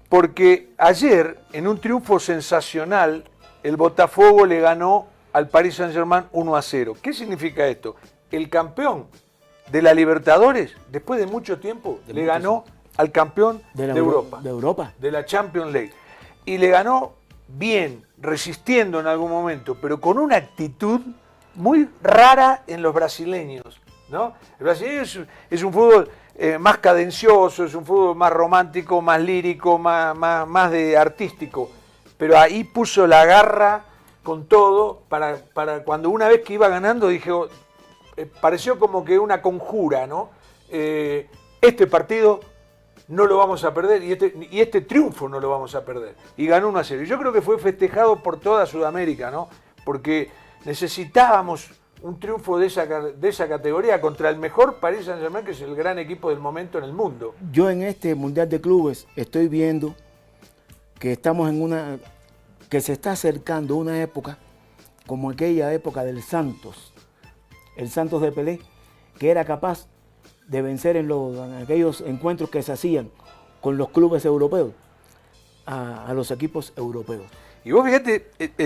Porque ayer, en un triunfo sensacional, el Botafogo le ganó al Paris Saint-Germain 1-0. ¿Qué significa esto? El campeón de la Libertadores, después de mucho tiempo, le ganó al campeón de Europa, de la Champions League. Y le ganó bien, resistiendo en algún momento, pero con una actitud muy rara en los brasileños, ¿no? El brasileño es un fútbol más cadencioso, es un fútbol más romántico, más lírico, más de artístico, pero ahí puso la garra con todo para cuando una vez que iba ganando, dije, pareció como que una conjura, ¿no? Este partido no lo vamos a perder y este triunfo no lo vamos a perder. Y ganó 1-0. Y yo creo que fue festejado por toda Sudamérica, ¿no? Porque necesitábamos un triunfo de esa categoría contra el mejor Paris Saint-Germain, que es el gran equipo del momento en el mundo. Yo en este Mundial de Clubes estoy viendo que estamos en que se está acercando una época como aquella época del Santos, el Santos de Pelé, que era capaz de vencer en aquellos encuentros que se hacían con los clubes europeos a los equipos europeos. Y vos fíjate,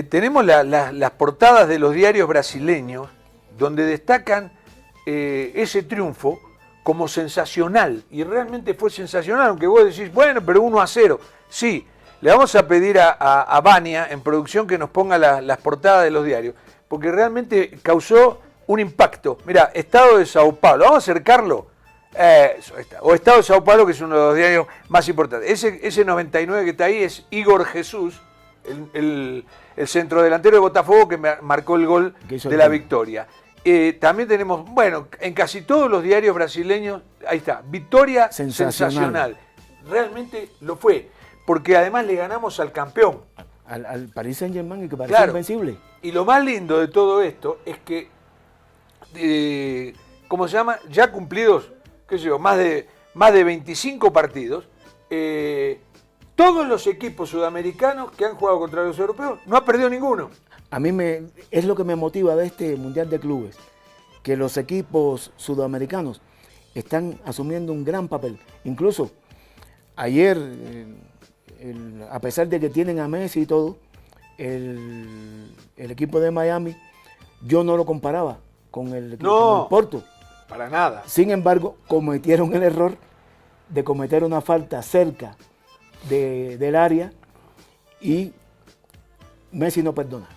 tenemos las portadas de los diarios brasileños donde destacan ese triunfo como sensacional, y realmente fue sensacional, aunque vos decís, bueno, pero 1-0. Sí, le vamos a pedir a Vania en producción que nos ponga las portadas de los diarios, porque realmente causó un impacto. Mirá, Estado de Sao Paulo, vamos a acercarlo. O Estado de Sao Paulo, que es uno de los diarios más importantes. Ese 99 que está ahí es Igor Jesús, el centrodelantero de Botafogo que marcó el gol de la victoria. También tenemos, bueno, en casi todos los diarios brasileños, ahí está, victoria sensacional. Realmente lo fue, porque además le ganamos al campeón. Al Paris Saint-Germain, y que parecía invencible. Y lo más lindo de todo esto es que, ¿cómo se llama? Ya cumplidos, qué sé yo, más de 25 partidos, todos los equipos sudamericanos que han jugado contra los europeos no ha perdido ninguno. A mí es lo que me motiva de este Mundial de Clubes, que los equipos sudamericanos están asumiendo un gran papel. Incluso ayer, a pesar de que tienen a Messi y todo, el equipo de Miami, yo no lo comparaba con el equipo del Porto. Para nada. Sin embargo, cometieron el error de cometer una falta cerca del área y Messi no perdona.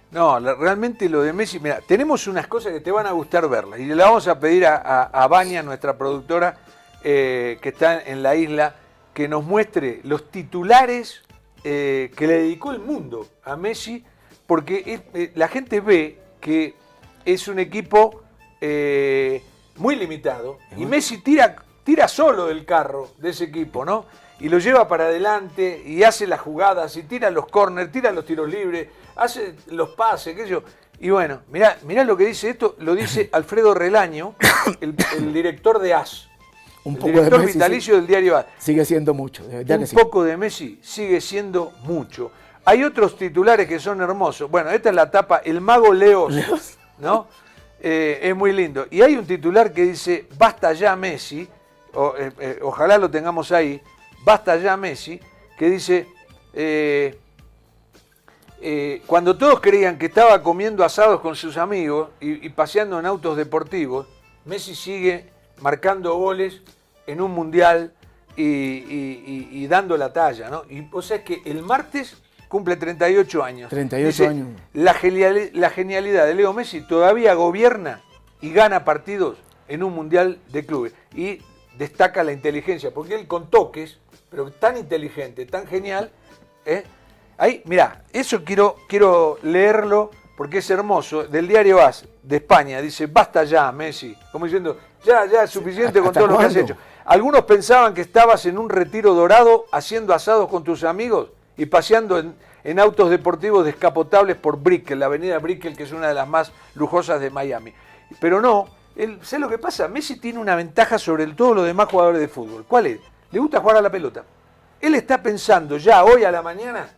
No, realmente lo de Messi, mira, tenemos unas cosas que te van a gustar verlas y le vamos a pedir a Vania, nuestra productora, que está en la isla, que nos muestre los titulares que le dedicó el mundo a Messi, porque la gente ve que es un equipo muy limitado y Messi tira solo del carro de ese equipo, ¿no? Y lo lleva para adelante y hace las jugadas y tira los córneres, tira los tiros libres, hace los pases, qué sé yo. Y bueno, mirá lo que dice esto, lo dice Alfredo Relaño, el director de AS. Un poco director de Messi vitalicio del diario AS. Sigue siendo mucho, de verdad que sí. Un poco de Messi sigue siendo mucho. Hay otros titulares que son hermosos. Bueno, esta es la tapa, el mago Leos, ¿no? Es muy lindo. Y hay un titular que dice, basta ya Messi, ojalá lo tengamos ahí, basta ya Messi, que dice, cuando todos creían que estaba comiendo asados con sus amigos y paseando en autos deportivos, Messi sigue marcando goles en un mundial y dando la talla, ¿no? Y o sea, es que el martes cumple 38 años. 38 dice, años. La genialidad de Leo Messi todavía gobierna y gana partidos en un mundial de clubes. Y destaca la inteligencia, porque él con toques, pero tan inteligente, tan genial, ahí, mirá, eso quiero leerlo porque es hermoso, del diario AS de España, dice, basta ya, Messi, como diciendo, ya es suficiente con todo lo que has hecho. Algunos pensaban que estabas en un retiro dorado haciendo asados con tus amigos y paseando en autos deportivos descapotables por Brickell, la avenida Brickell, que es una de las más lujosas de Miami. Pero no, ¿sabes lo que pasa? Messi tiene una ventaja sobre todos los demás jugadores de fútbol. ¿Cuál es? Le gusta jugar a la pelota. Él está pensando ya hoy a la mañana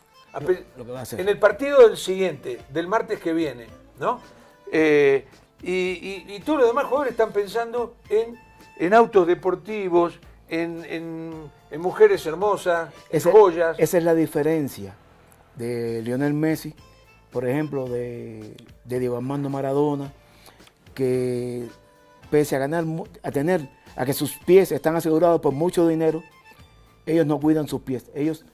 lo que va a hacer en el partido del siguiente, del martes que viene, ¿no? Y todos los demás jugadores están pensando en autos deportivos, en mujeres hermosas, en joyas. Esa es la diferencia de Lionel Messi, por ejemplo, de Diego Armando Maradona, que pese a que sus pies están asegurados por mucho dinero, ellos no cuidan sus pies, ellos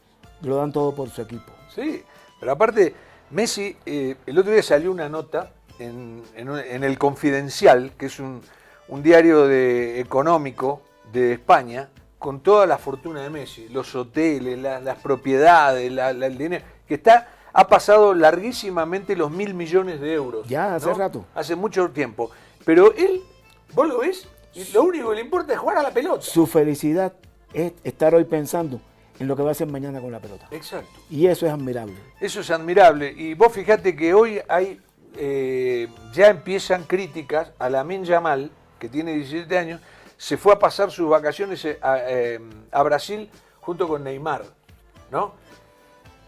lo dan todo por su equipo. Sí, pero aparte, Messi, el otro día salió una nota en El Confidencial, que es un diario económico de España, con toda la fortuna de Messi, los hoteles, las propiedades, el dinero, que ha pasado larguísimamente los 1.000 millones de euros. Ya, hace rato. Hace mucho tiempo. Pero él, vos lo ves, y lo único que le importa es jugar a la pelota. Su felicidad es estar hoy pensando en lo que va a hacer mañana con la pelota. Exacto. Y eso es admirable. Eso es admirable. Y vos fijate que hoy ya empiezan críticas a Lamine Yamal, que tiene 17 años, se fue a pasar sus vacaciones a Brasil junto con Neymar, ¿no?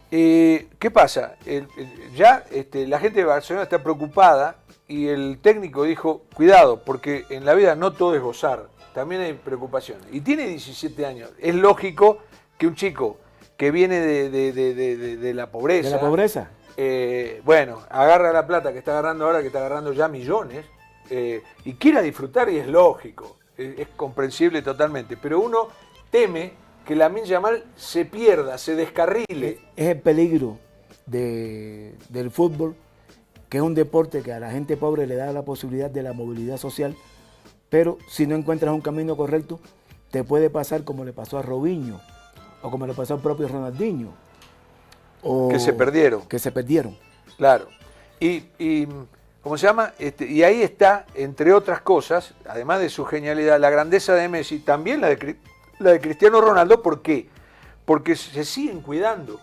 ¿Qué pasa? La gente de Barcelona está preocupada y el técnico dijo, cuidado, porque en la vida no todo es gozar, también hay preocupaciones. Y tiene 17 años. Es lógico que un chico que viene de la pobreza... ¿De la pobreza? Bueno, agarra la plata que está agarrando ahora, que está agarrando ya millones, y quiera disfrutar, y es lógico, es comprensible totalmente. Pero uno teme que Lamine Yamal se pierda, se descarrile. Es el peligro del fútbol, que es un deporte que a la gente pobre le da la posibilidad de la movilidad social, pero si no encuentras un camino correcto, te puede pasar como le pasó a Robinho, o como le pasó al propio Ronaldinho. Que se perdieron. Que se perdieron. Claro. Y ¿cómo se llama? Y ahí está, entre otras cosas, además de su genialidad, la grandeza de Messi, también la de Cristiano Ronaldo. ¿Por qué? Porque se siguen cuidando.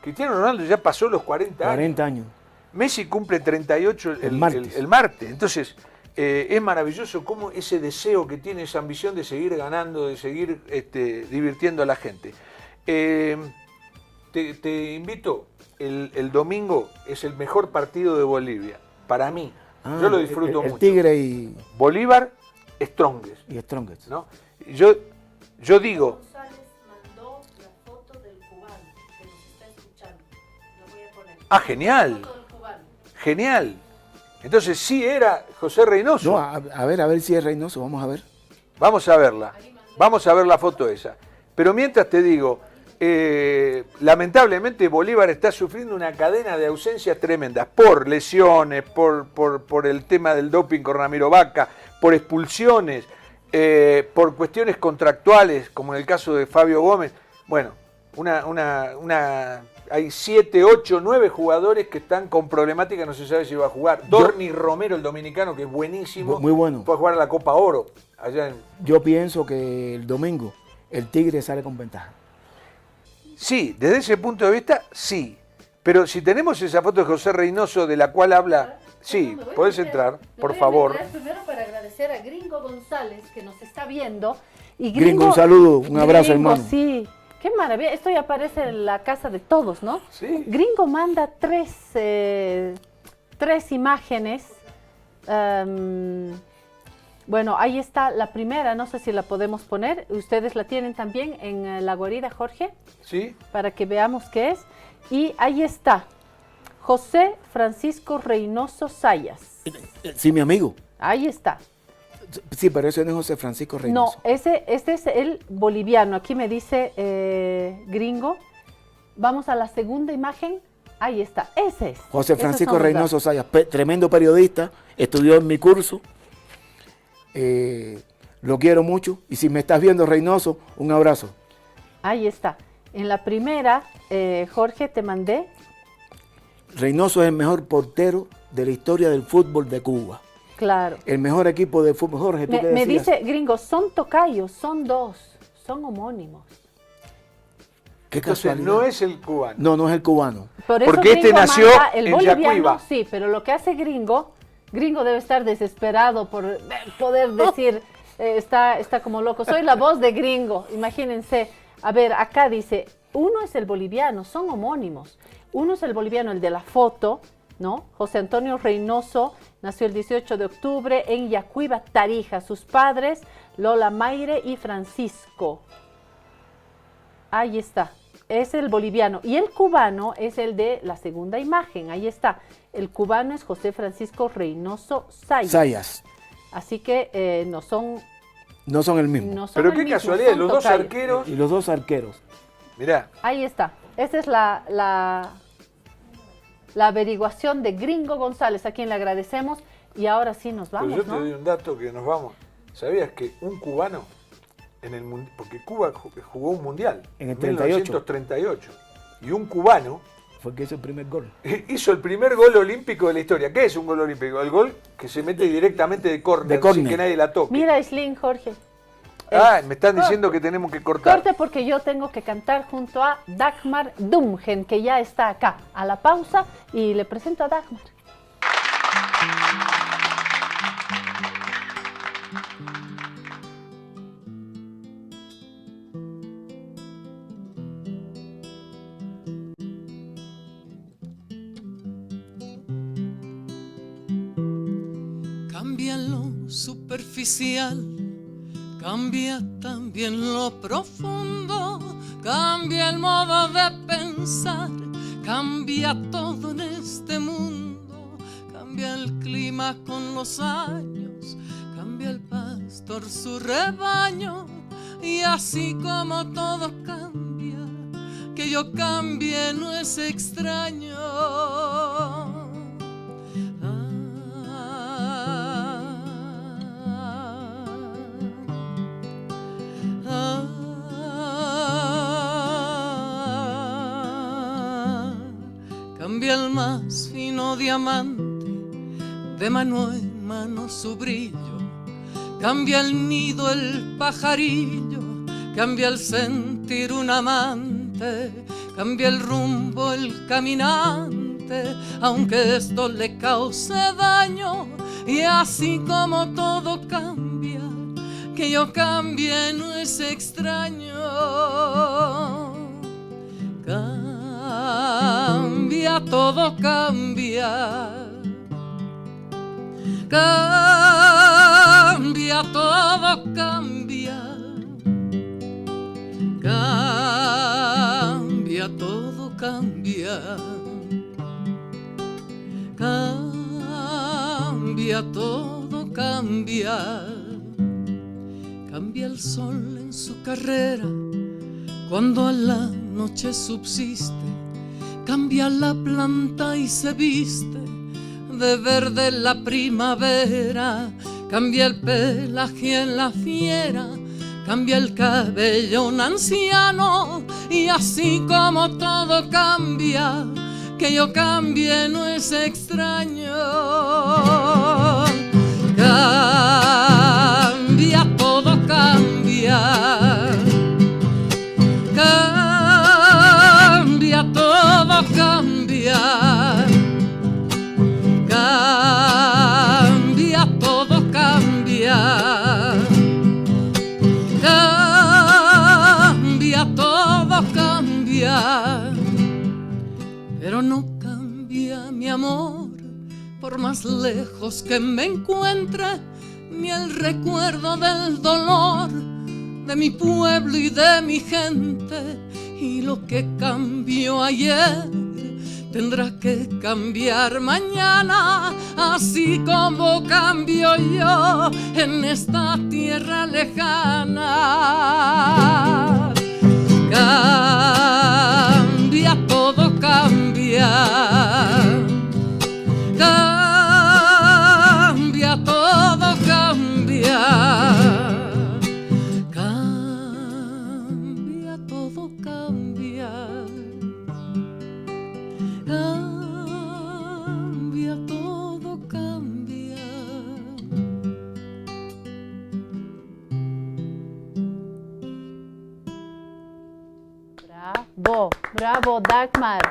Cristiano Ronaldo ya pasó los 40 años. 40 años. Messi cumple 38 el martes. Entonces, es maravilloso cómo ese deseo que tiene, esa ambición de seguir ganando, de seguir divirtiendo a la gente. Te invito, el domingo es el mejor partido de Bolivia, para mí. Yo lo disfruto mucho. El Tigre y... Bolívar, Strongest. Y Strongest. ¿No? Yo digo... González mandó la foto del cubano que nos está escuchando. Lo voy a poner. Ah, genial. La foto del cubano. Genial. Entonces sí era José Reynoso. No, a ver si es Reynoso, vamos a ver. Vamos a verla. Vamos a ver la foto esa. Pero mientras te digo... lamentablemente Bolívar está sufriendo una cadena de ausencias tremendas por lesiones, por el tema del doping con Ramiro Vaca, por expulsiones, por cuestiones contractuales, como en el caso de Fabio Gómez. Bueno, hay 7, 8, 9 jugadores que están con problemática, no se sabe si va a jugar. Dorni Romero, el dominicano, que es buenísimo, muy bueno, fue a jugar a la Copa Oro. Allá Yo pienso que el domingo el Tigre sale con ventaja. Sí, desde ese punto de vista, sí. Pero si tenemos esa foto de José Reynoso de la cual habla... Sí, podés entrar, por favor. Primero para agradecer a Gringo González, que nos está viendo. Y Gringo, un saludo, un abrazo, hermano. Sí, qué maravilla. Esto ya aparece en la casa de todos, ¿no? Sí. Gringo manda tres imágenes. Bueno, ahí está la primera, no sé si la podemos poner. Ustedes la tienen también en la guarida, Jorge. Sí. Para que veamos qué es. Y ahí está, José Francisco Reynoso Sayas. Sí, mi amigo. Ahí está. Sí, pero ese no es José Francisco Reynoso. No, este es el boliviano. Aquí me dice Gringo. Vamos a la segunda imagen. Ahí está, ese es. José Francisco Reynoso Sayas, tremendo periodista, estudió en mi curso. Lo quiero mucho. Y si me estás viendo, Reynoso, un abrazo. Ahí está. En la primera, Jorge, te mandé. Reynoso es el mejor portero de la historia del fútbol de Cuba. Claro. El mejor equipo de fútbol. Jorge, ¿tú qué Me decías? dice, gringo, son tocayos, son dos, son homónimos. Qué Entonces casualidad. no es el cubano. No, no es el cubano. Por eso Porque este Gringo nació manda el en boliviano, Yacuiba. sí, pero lo que hace Gringo debe estar desesperado por poder decir, está como loco. Soy la voz de Gringo, imagínense. A ver, acá dice, uno es el boliviano, son homónimos. Uno es el boliviano, el de la foto, ¿no? José Antonio Reynoso nació el 18 de octubre en Yacuiba, Tarija. Sus padres, Lola Mayre y Francisco. Ahí está. Es el boliviano. Y el cubano es el de la segunda imagen. Ahí está. El cubano es José Francisco Reynoso Zayas. Así que no son el mismo. no son Pero el qué mismo, casualidad, son los dos tocayos. arqueros. Y los dos arqueros. Mirá, Ahí está. Esa es la averiguación de Gringo González, a quien le agradecemos. Y ahora sí nos pero vamos, yo te ¿no? doy un dato que nos vamos. ¿Sabías que un cubano, porque Cuba jugó un mundial En el 38. 1938, y un cubano Fue el que hizo el primer gol. hizo el primer gol olímpico de la historia? ¿Qué es un gol olímpico? El gol que se mete directamente de córner, De córner. sin que nadie la toque. Mira, Islin, Jorge. Me están diciendo que tenemos que cortar. Corte porque yo tengo que cantar junto a Dagmar Dumgen, que ya está acá. A la pausa y le presento a Dagmar. Cambia lo superficial, cambia también lo profundo, cambia el modo de pensar, cambia todo en este mundo, cambia el clima con los años, cambia el pastor su rebaño, y así como todo cambia, que yo cambie no es extraño. Cambia el más fino diamante, de mano en mano su brillo, cambia el nido el pajarillo, cambia el sentir un amante, cambia el rumbo el caminante, aunque esto le cause daño, y así como todo cambia, que yo cambie no es extraño. Cambia, todo cambia. Cambia, todo cambia. Cambia, todo cambia. Cambia, todo cambia. Cambia el sol en su carrera cuando a la noche subsiste, cambia la planta y se viste de verde la primavera, cambia el pelaje en la fiera, cambia el cabello un anciano, y así como todo cambia, que yo cambie no es extraño. Cambia, todo cambia. Cambia, todo cambia. Cambia, todo cambia. Cambia, todo cambia. Pero no cambia mi amor, por más lejos que me encuentre, ni el recuerdo del dolor de mi pueblo y de mi gente. Y lo que cambió ayer tendrá que cambiar mañana, así como cambio yo en esta tierra lejana. Cambia, todo cambia. Cambia, todo cambia. Bravo, Dagmar.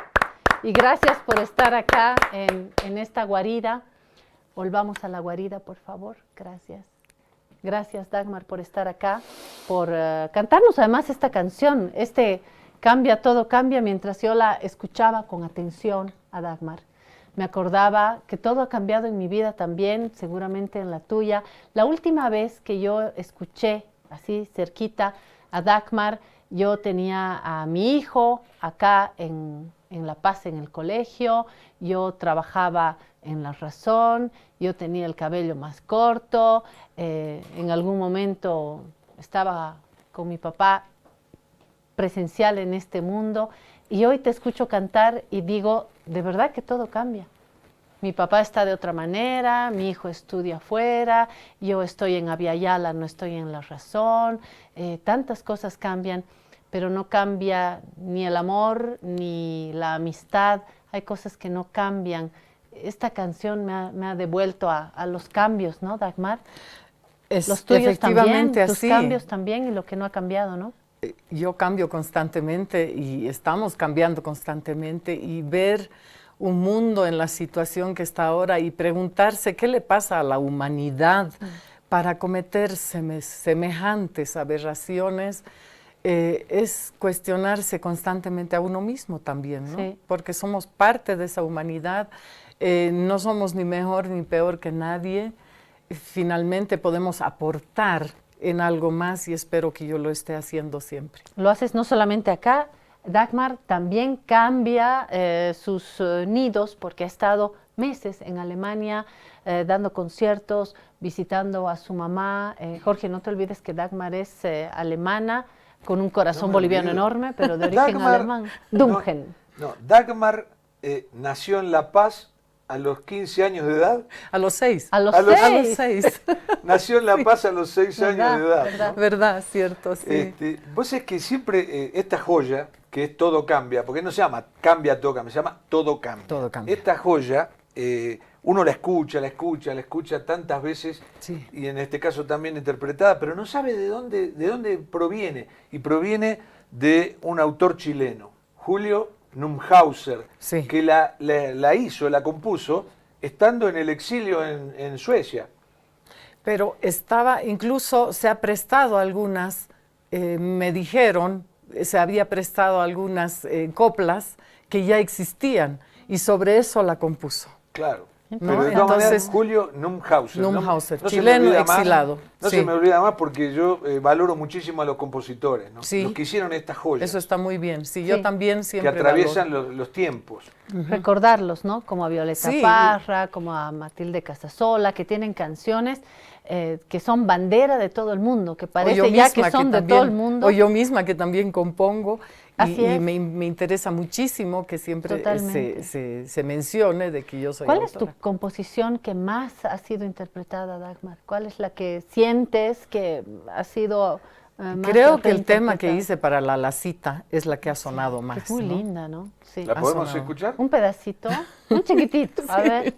Y gracias por estar acá en esta guarida. Volvamos a la guarida, por favor. Gracias. Gracias, Dagmar, por estar acá, por cantarnos además esta canción, Cambia, todo cambia, mientras yo la escuchaba con atención a Dagmar. Me acordaba que todo ha cambiado en mi vida también, seguramente en la tuya. La última vez que yo escuché así cerquita a Dagmar, yo tenía a mi hijo acá en La Paz, en el colegio, yo trabajaba en La Razón, yo tenía el cabello más corto, en algún momento estaba con mi papá presencial en este mundo, y hoy te escucho cantar y digo, de verdad que todo cambia. Mi papá está de otra manera, mi hijo estudia afuera, yo estoy en Aviala, no estoy en La Razón, tantas cosas cambian, pero no cambia ni el amor ni la amistad, hay cosas que no cambian. Esta canción me ha devuelto a los cambios, ¿no, Dagmar? Los tuyos también, tus cambios también y lo que no ha cambiado, ¿no? Yo cambio constantemente y estamos cambiando constantemente, y ver un mundo en la situación que está ahora y preguntarse qué le pasa a la humanidad para cometer semejantes aberraciones, es cuestionarse constantemente a uno mismo también, ¿no? Sí. Porque somos parte de esa humanidad, no somos ni mejor ni peor que nadie, finalmente podemos aportar en algo más, y espero que yo lo esté haciendo siempre. Lo haces no solamente acá, Dagmar también cambia sus nidos, porque ha estado meses en Alemania dando conciertos, visitando a su mamá. Jorge, no te olvides que Dagmar es alemana, con un corazón boliviano enorme, pero de origen Dagmar, alemán. Dungen. No, Dagmar nació en La Paz a los 15 años de edad. A los 6. A los A los- 6. Nació en La Paz a los 6 años de edad. ¿Verdad? ¿no? ¿Verdad? Cierto, sí. Vos es que siempre esta joya, que es Todo Cambia, porque no se llama Cambia, Todo Cambia, se llama Todo Cambia. Todo cambia. Esta joya, uno la escucha tantas veces, Sí. y en este caso también interpretada, pero no sabe de dónde proviene. Y proviene de un autor chileno, Julio Numhauser, Sí. que la compuso estando en el exilio en Suecia. Pero incluso se ha prestado algunas, me dijeron, se había prestado algunas coplas que ya existían, y sobre eso la compuso. Claro. ¿No? Pero de todas maneras, Entonces, Julio Numhauser. Numhauser, se me chileno olvida más, exilado. No Sí. se me olvida más, porque yo valoro muchísimo a los compositores, ¿no? Sí. Los que hicieron estas joyas, Eso está muy bien. Sí, Sí. yo también que siempre atraviesan valoro. los tiempos. Recordarlos, ¿no? Como a Violeta Sí. Parra, como a Matilde Casasola, que tienen canciones que son bandera de todo el mundo, que O yo parece ya misma que son de también- todo el mundo. O yo misma que también compongo, Así y es. me interesa muchísimo que siempre Totalmente. se mencione de que yo soy ¿Cuál es tu autora. composición que más ha sido interpretada, Dagmar? ¿Cuál es la que sientes que ha sido más Creo que el tema reinterpretada? que hice para La Cita es la que ha sonado más. Es muy ¿no? linda, ¿no? Sí. ¿La Ha podemos sonado. escuchar? Un pedacito, un chiquitito. A ver.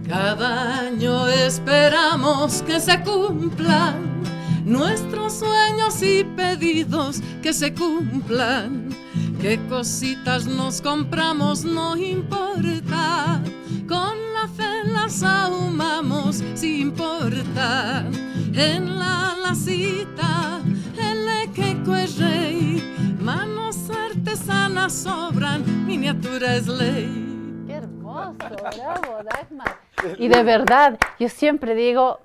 Cada año esperamos que se cumplan nuestros sueños y pedidos, que se cumplan. Qué cositas nos compramos no importa, con la fe las ahumamos si importa. En la cita el queco es rey, manos artesanas sobran, miniatura es ley. Qué hermoso, bravo, Dagmar. Y de verdad, yo siempre digo,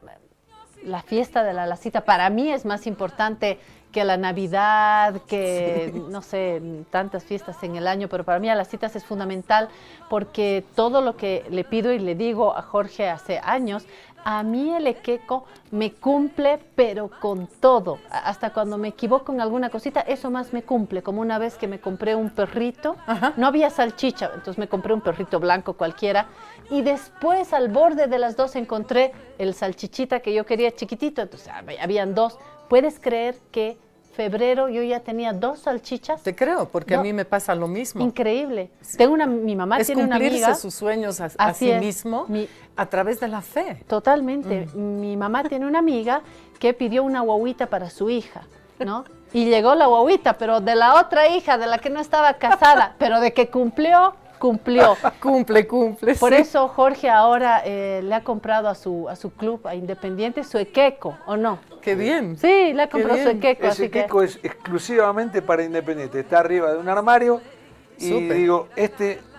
la fiesta de la Cita para mí es más importante que la Navidad, que no sé, tantas fiestas en el año, pero para mí a las citas es fundamental, porque todo lo que le pido y le digo a Jorge hace años, a mí el equeco me cumple, pero con todo. Hasta cuando me equivoco en alguna cosita, eso más me cumple. Como una vez que me compré un perrito, no había salchicha, entonces me compré un perrito blanco cualquiera, y después al borde de las dos encontré el salchichita que yo quería chiquitito, entonces habían dos. ¿Puedes creer que febrero yo ya tenía 2 salchichas? Te creo, porque No. a mí me pasa lo mismo. Increíble. Mi mamá Es tiene una cumplirse amiga. sus sueños a Así sí es. mismo a través de la fe. Totalmente. Mi mamá tiene una amiga que pidió una guaguita para su hija. ¿no? Y llegó la guaguita, pero de la otra hija, de la que no estaba casada, pero de que cumplió. Cumple. Por sí. eso Jorge ahora le ha comprado a su club, a Independiente, su equeco, ¿o no? Qué bien. Sí, le ha comprado su bien. equeco, Ese así que... queco es exclusivamente para Independiente. Está arriba de un armario y Súper. digo,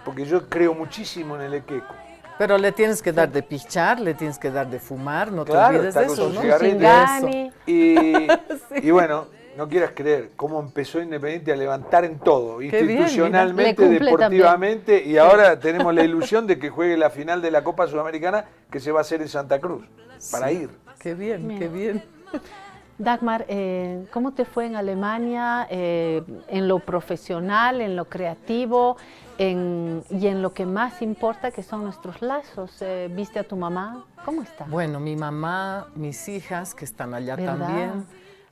porque yo creo muchísimo en el equeco. Pero le tienes que dar de pichar, le tienes que dar de fumar, no Claro, te olvides está de con eso, su ¿no? cigarrillo. Chingani. Y bueno, no quieras creer cómo empezó Independiente a levantar en todo, Qué bien, institucionalmente, mira. Le cumple deportivamente, y ahora tenemos la ilusión de que juegue la final de la Copa Sudamericana que se va a hacer en Santa Cruz, para ir. Qué bien, Mira. qué bien. Dagmar, ¿cómo te fue en Alemania, en lo profesional, en lo creativo y en lo que más importa, que son nuestros lazos? ¿Viste a tu mamá? ¿Cómo está? Bueno, mi mamá, mis hijas que están allá ¿Verdad? también,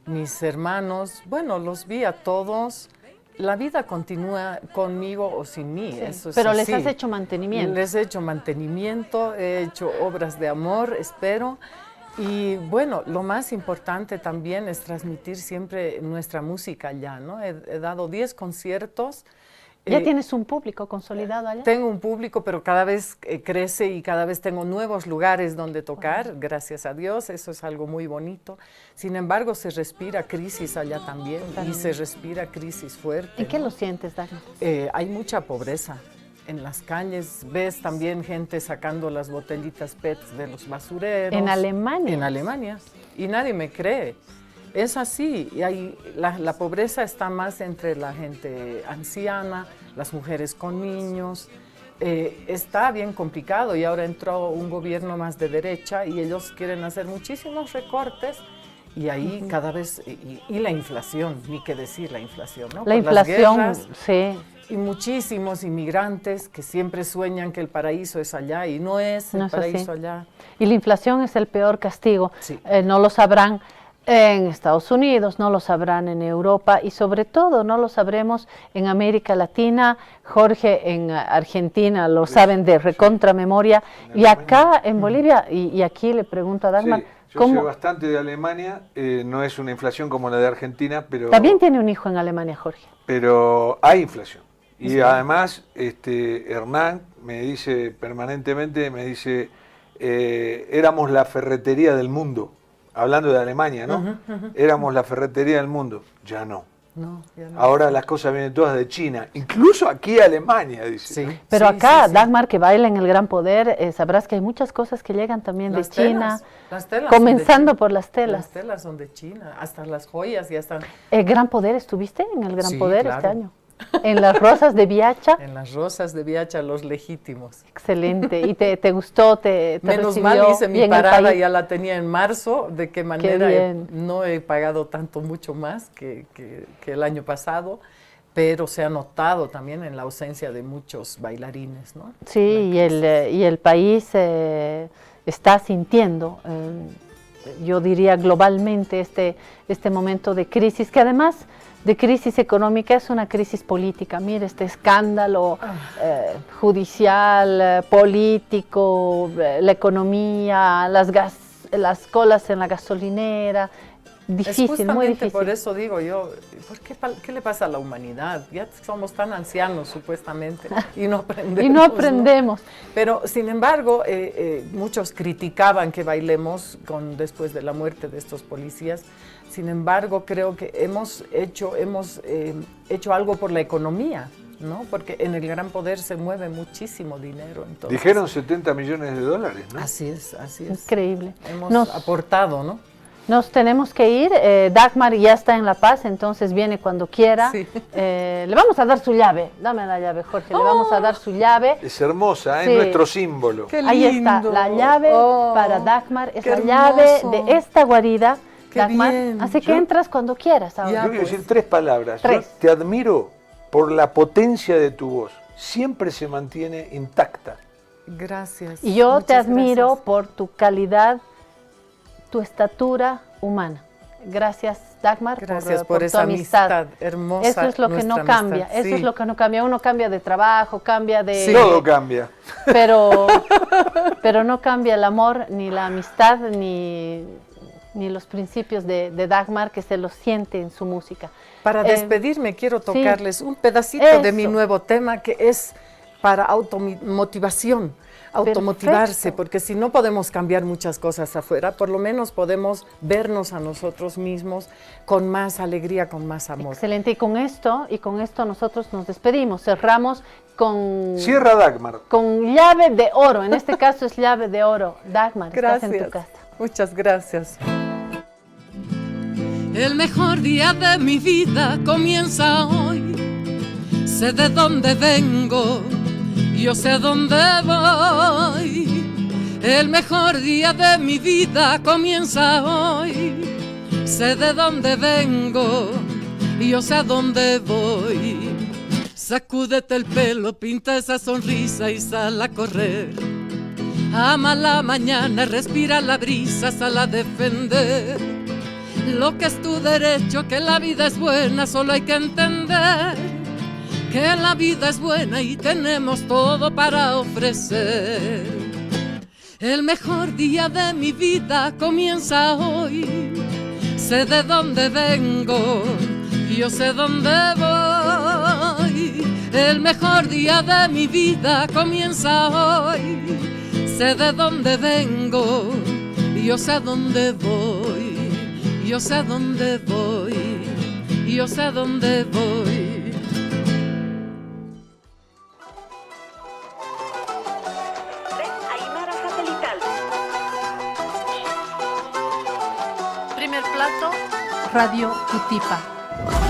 mis hermanos, bueno, los vi a todos. La vida continúa conmigo o sin mí, Sí, eso es pero les así. has hecho mantenimiento. Les he hecho mantenimiento, he hecho obras de amor, espero. Y bueno, lo más importante también es transmitir siempre nuestra música allá, ¿no? He dado 10 conciertos. ¿Ya tienes un público consolidado allá? Tengo un público, pero cada vez crece y cada vez tengo nuevos lugares donde tocar, gracias a Dios, eso es algo muy bonito. Sin embargo, se respira crisis allá también y se respira crisis fuerte. ¿En qué ¿no? lo sientes, Dagmar? Hay mucha pobreza. En las calles ves también gente sacando las botellitas PET de los basureros. ¿En Alemania? En Alemania. Y nadie me cree. Es así. Y la pobreza está más entre la gente anciana, las mujeres con niños. Está bien complicado y ahora entró un gobierno más de derecha y ellos quieren hacer muchísimos recortes. Y ahí cada vez, y la inflación, ni qué decir la inflación, ¿no? La Por las inflación, guerras, sí. y muchísimos inmigrantes que siempre sueñan que el paraíso es allá y no es el No es así. paraíso allá. Y la inflación es el peor castigo. Sí. No lo sabrán en Estados Unidos, no lo sabrán en Europa y sobre todo no lo sabremos en América Latina. Jorge, en Argentina lo saben de recontra memoria. Y acá en Bolivia, y aquí le pregunto a Dagmar, Sí, yo sé ¿cómo? bastante de Alemania, no es una inflación como la de Argentina, pero... También tiene un hijo en Alemania, Jorge. Pero hay inflación. Y además, Hernán me dice permanentemente, éramos la ferretería del mundo, hablando de Alemania, ¿no? Éramos la ferretería del mundo, ya no. No, ya no. Ahora las cosas vienen todas de China, incluso aquí Alemania, dice. Sí, Pero sí, acá, sí, sí. Dagmar, que baila en el Gran Poder, sabrás que hay muchas cosas que llegan también Las de China, telas, las telas son de comenzando China. por las telas. Las telas son de China, hasta las joyas ya están ¿El Gran Poder estuviste en el Gran Sí, Poder claro. este año? En las Rosas de Viacha. en las rosas de Viacha, los legítimos. Excelente. ¿Y te gustó? ¿Te Menos recibió mal hice mi bien el parada, país? ya la tenía en marzo, de qué manera bien. no he pagado tanto, mucho más que el año pasado, pero se ha notado también en la ausencia de muchos bailarines, ¿no? Sí, y el país está sintiendo, yo diría globalmente, este momento de crisis, que además de crisis económica es una crisis política. Mire, este escándalo judicial, político, la economía, las colas en la gasolinera. Difícil, Es muy justamente difícil. por eso digo yo, ¿qué le pasa a la humanidad? Ya somos tan ancianos supuestamente y no aprendemos. Y no aprendemos. Pero sin embargo, muchos criticaban que bailemos después de la muerte de estos policías. Sin embargo, creo que hemos hecho algo por la economía, ¿no? Porque en el Gran Poder se mueve muchísimo dinero. Entonces, Dijeron 70 millones de dólares, ¿no? Así es, así es. Increíble. Hemos aportado, ¿no? Nos tenemos que ir. Dagmar ya está en La Paz, entonces viene cuando quiera. Sí. Le vamos a dar su llave. Dame la llave, Jorge. Le vamos a dar su llave. Es hermosa, es Sí. nuestro símbolo. Qué Ahí está, lindo. la llave Oh, para Dagmar. Es qué la llave hermoso. de esta guarida, Qué Dagmar. bien. Así que entras cuando quieras ahora. Ya, Yo quiero pues. decir 3 palabras. Yo 3. te admiro por la potencia de tu voz. Siempre se mantiene intacta. Gracias. Y yo te muchas admiro gracias. por tu calidad, tu estatura humana. Gracias, Dagmar, Gracias por por tu esa amistad hermosa. Eso es lo que no nuestra cambia, amistad. eso Sí. es lo que no cambia. Uno cambia de trabajo, cambia de... Sí. Todo cambia. pero no cambia el amor, ni la amistad, ni ni los principios de Dagmar, que se los siente en su música. Para despedirme quiero tocarles un pedacito de mi Eso. nuevo tema, que es para automotivación, automotivarse, Perfecto. porque si no podemos cambiar muchas cosas afuera, por lo menos podemos vernos a nosotros mismos con más alegría, con más amor. Excelente, y con esto nosotros nos despedimos, cerramos con Cierra Dagmar. llave de oro, en este caso es llave de oro. Dagmar, estás en tu Gracias, casa. muchas gracias. El mejor día de mi vida comienza hoy. Sé de dónde vengo, yo sé dónde voy. El mejor día de mi vida comienza hoy. Sé de dónde vengo, yo sé a dónde voy. Sacúdete el pelo, pinta esa sonrisa y sal a correr. Ama la mañana, respira la brisa, sal a defender lo que es tu derecho, que la vida es buena, solo hay que entender que la vida es buena y tenemos todo para ofrecer. El mejor día de mi vida comienza hoy. Sé de dónde vengo, yo sé dónde voy. El mejor día de mi vida comienza hoy. Sé de dónde vengo, yo sé a dónde voy. Yo sé a dónde voy, yo sé a dónde voy. Aymara Satelital. Primer plato, Radio Cutipa.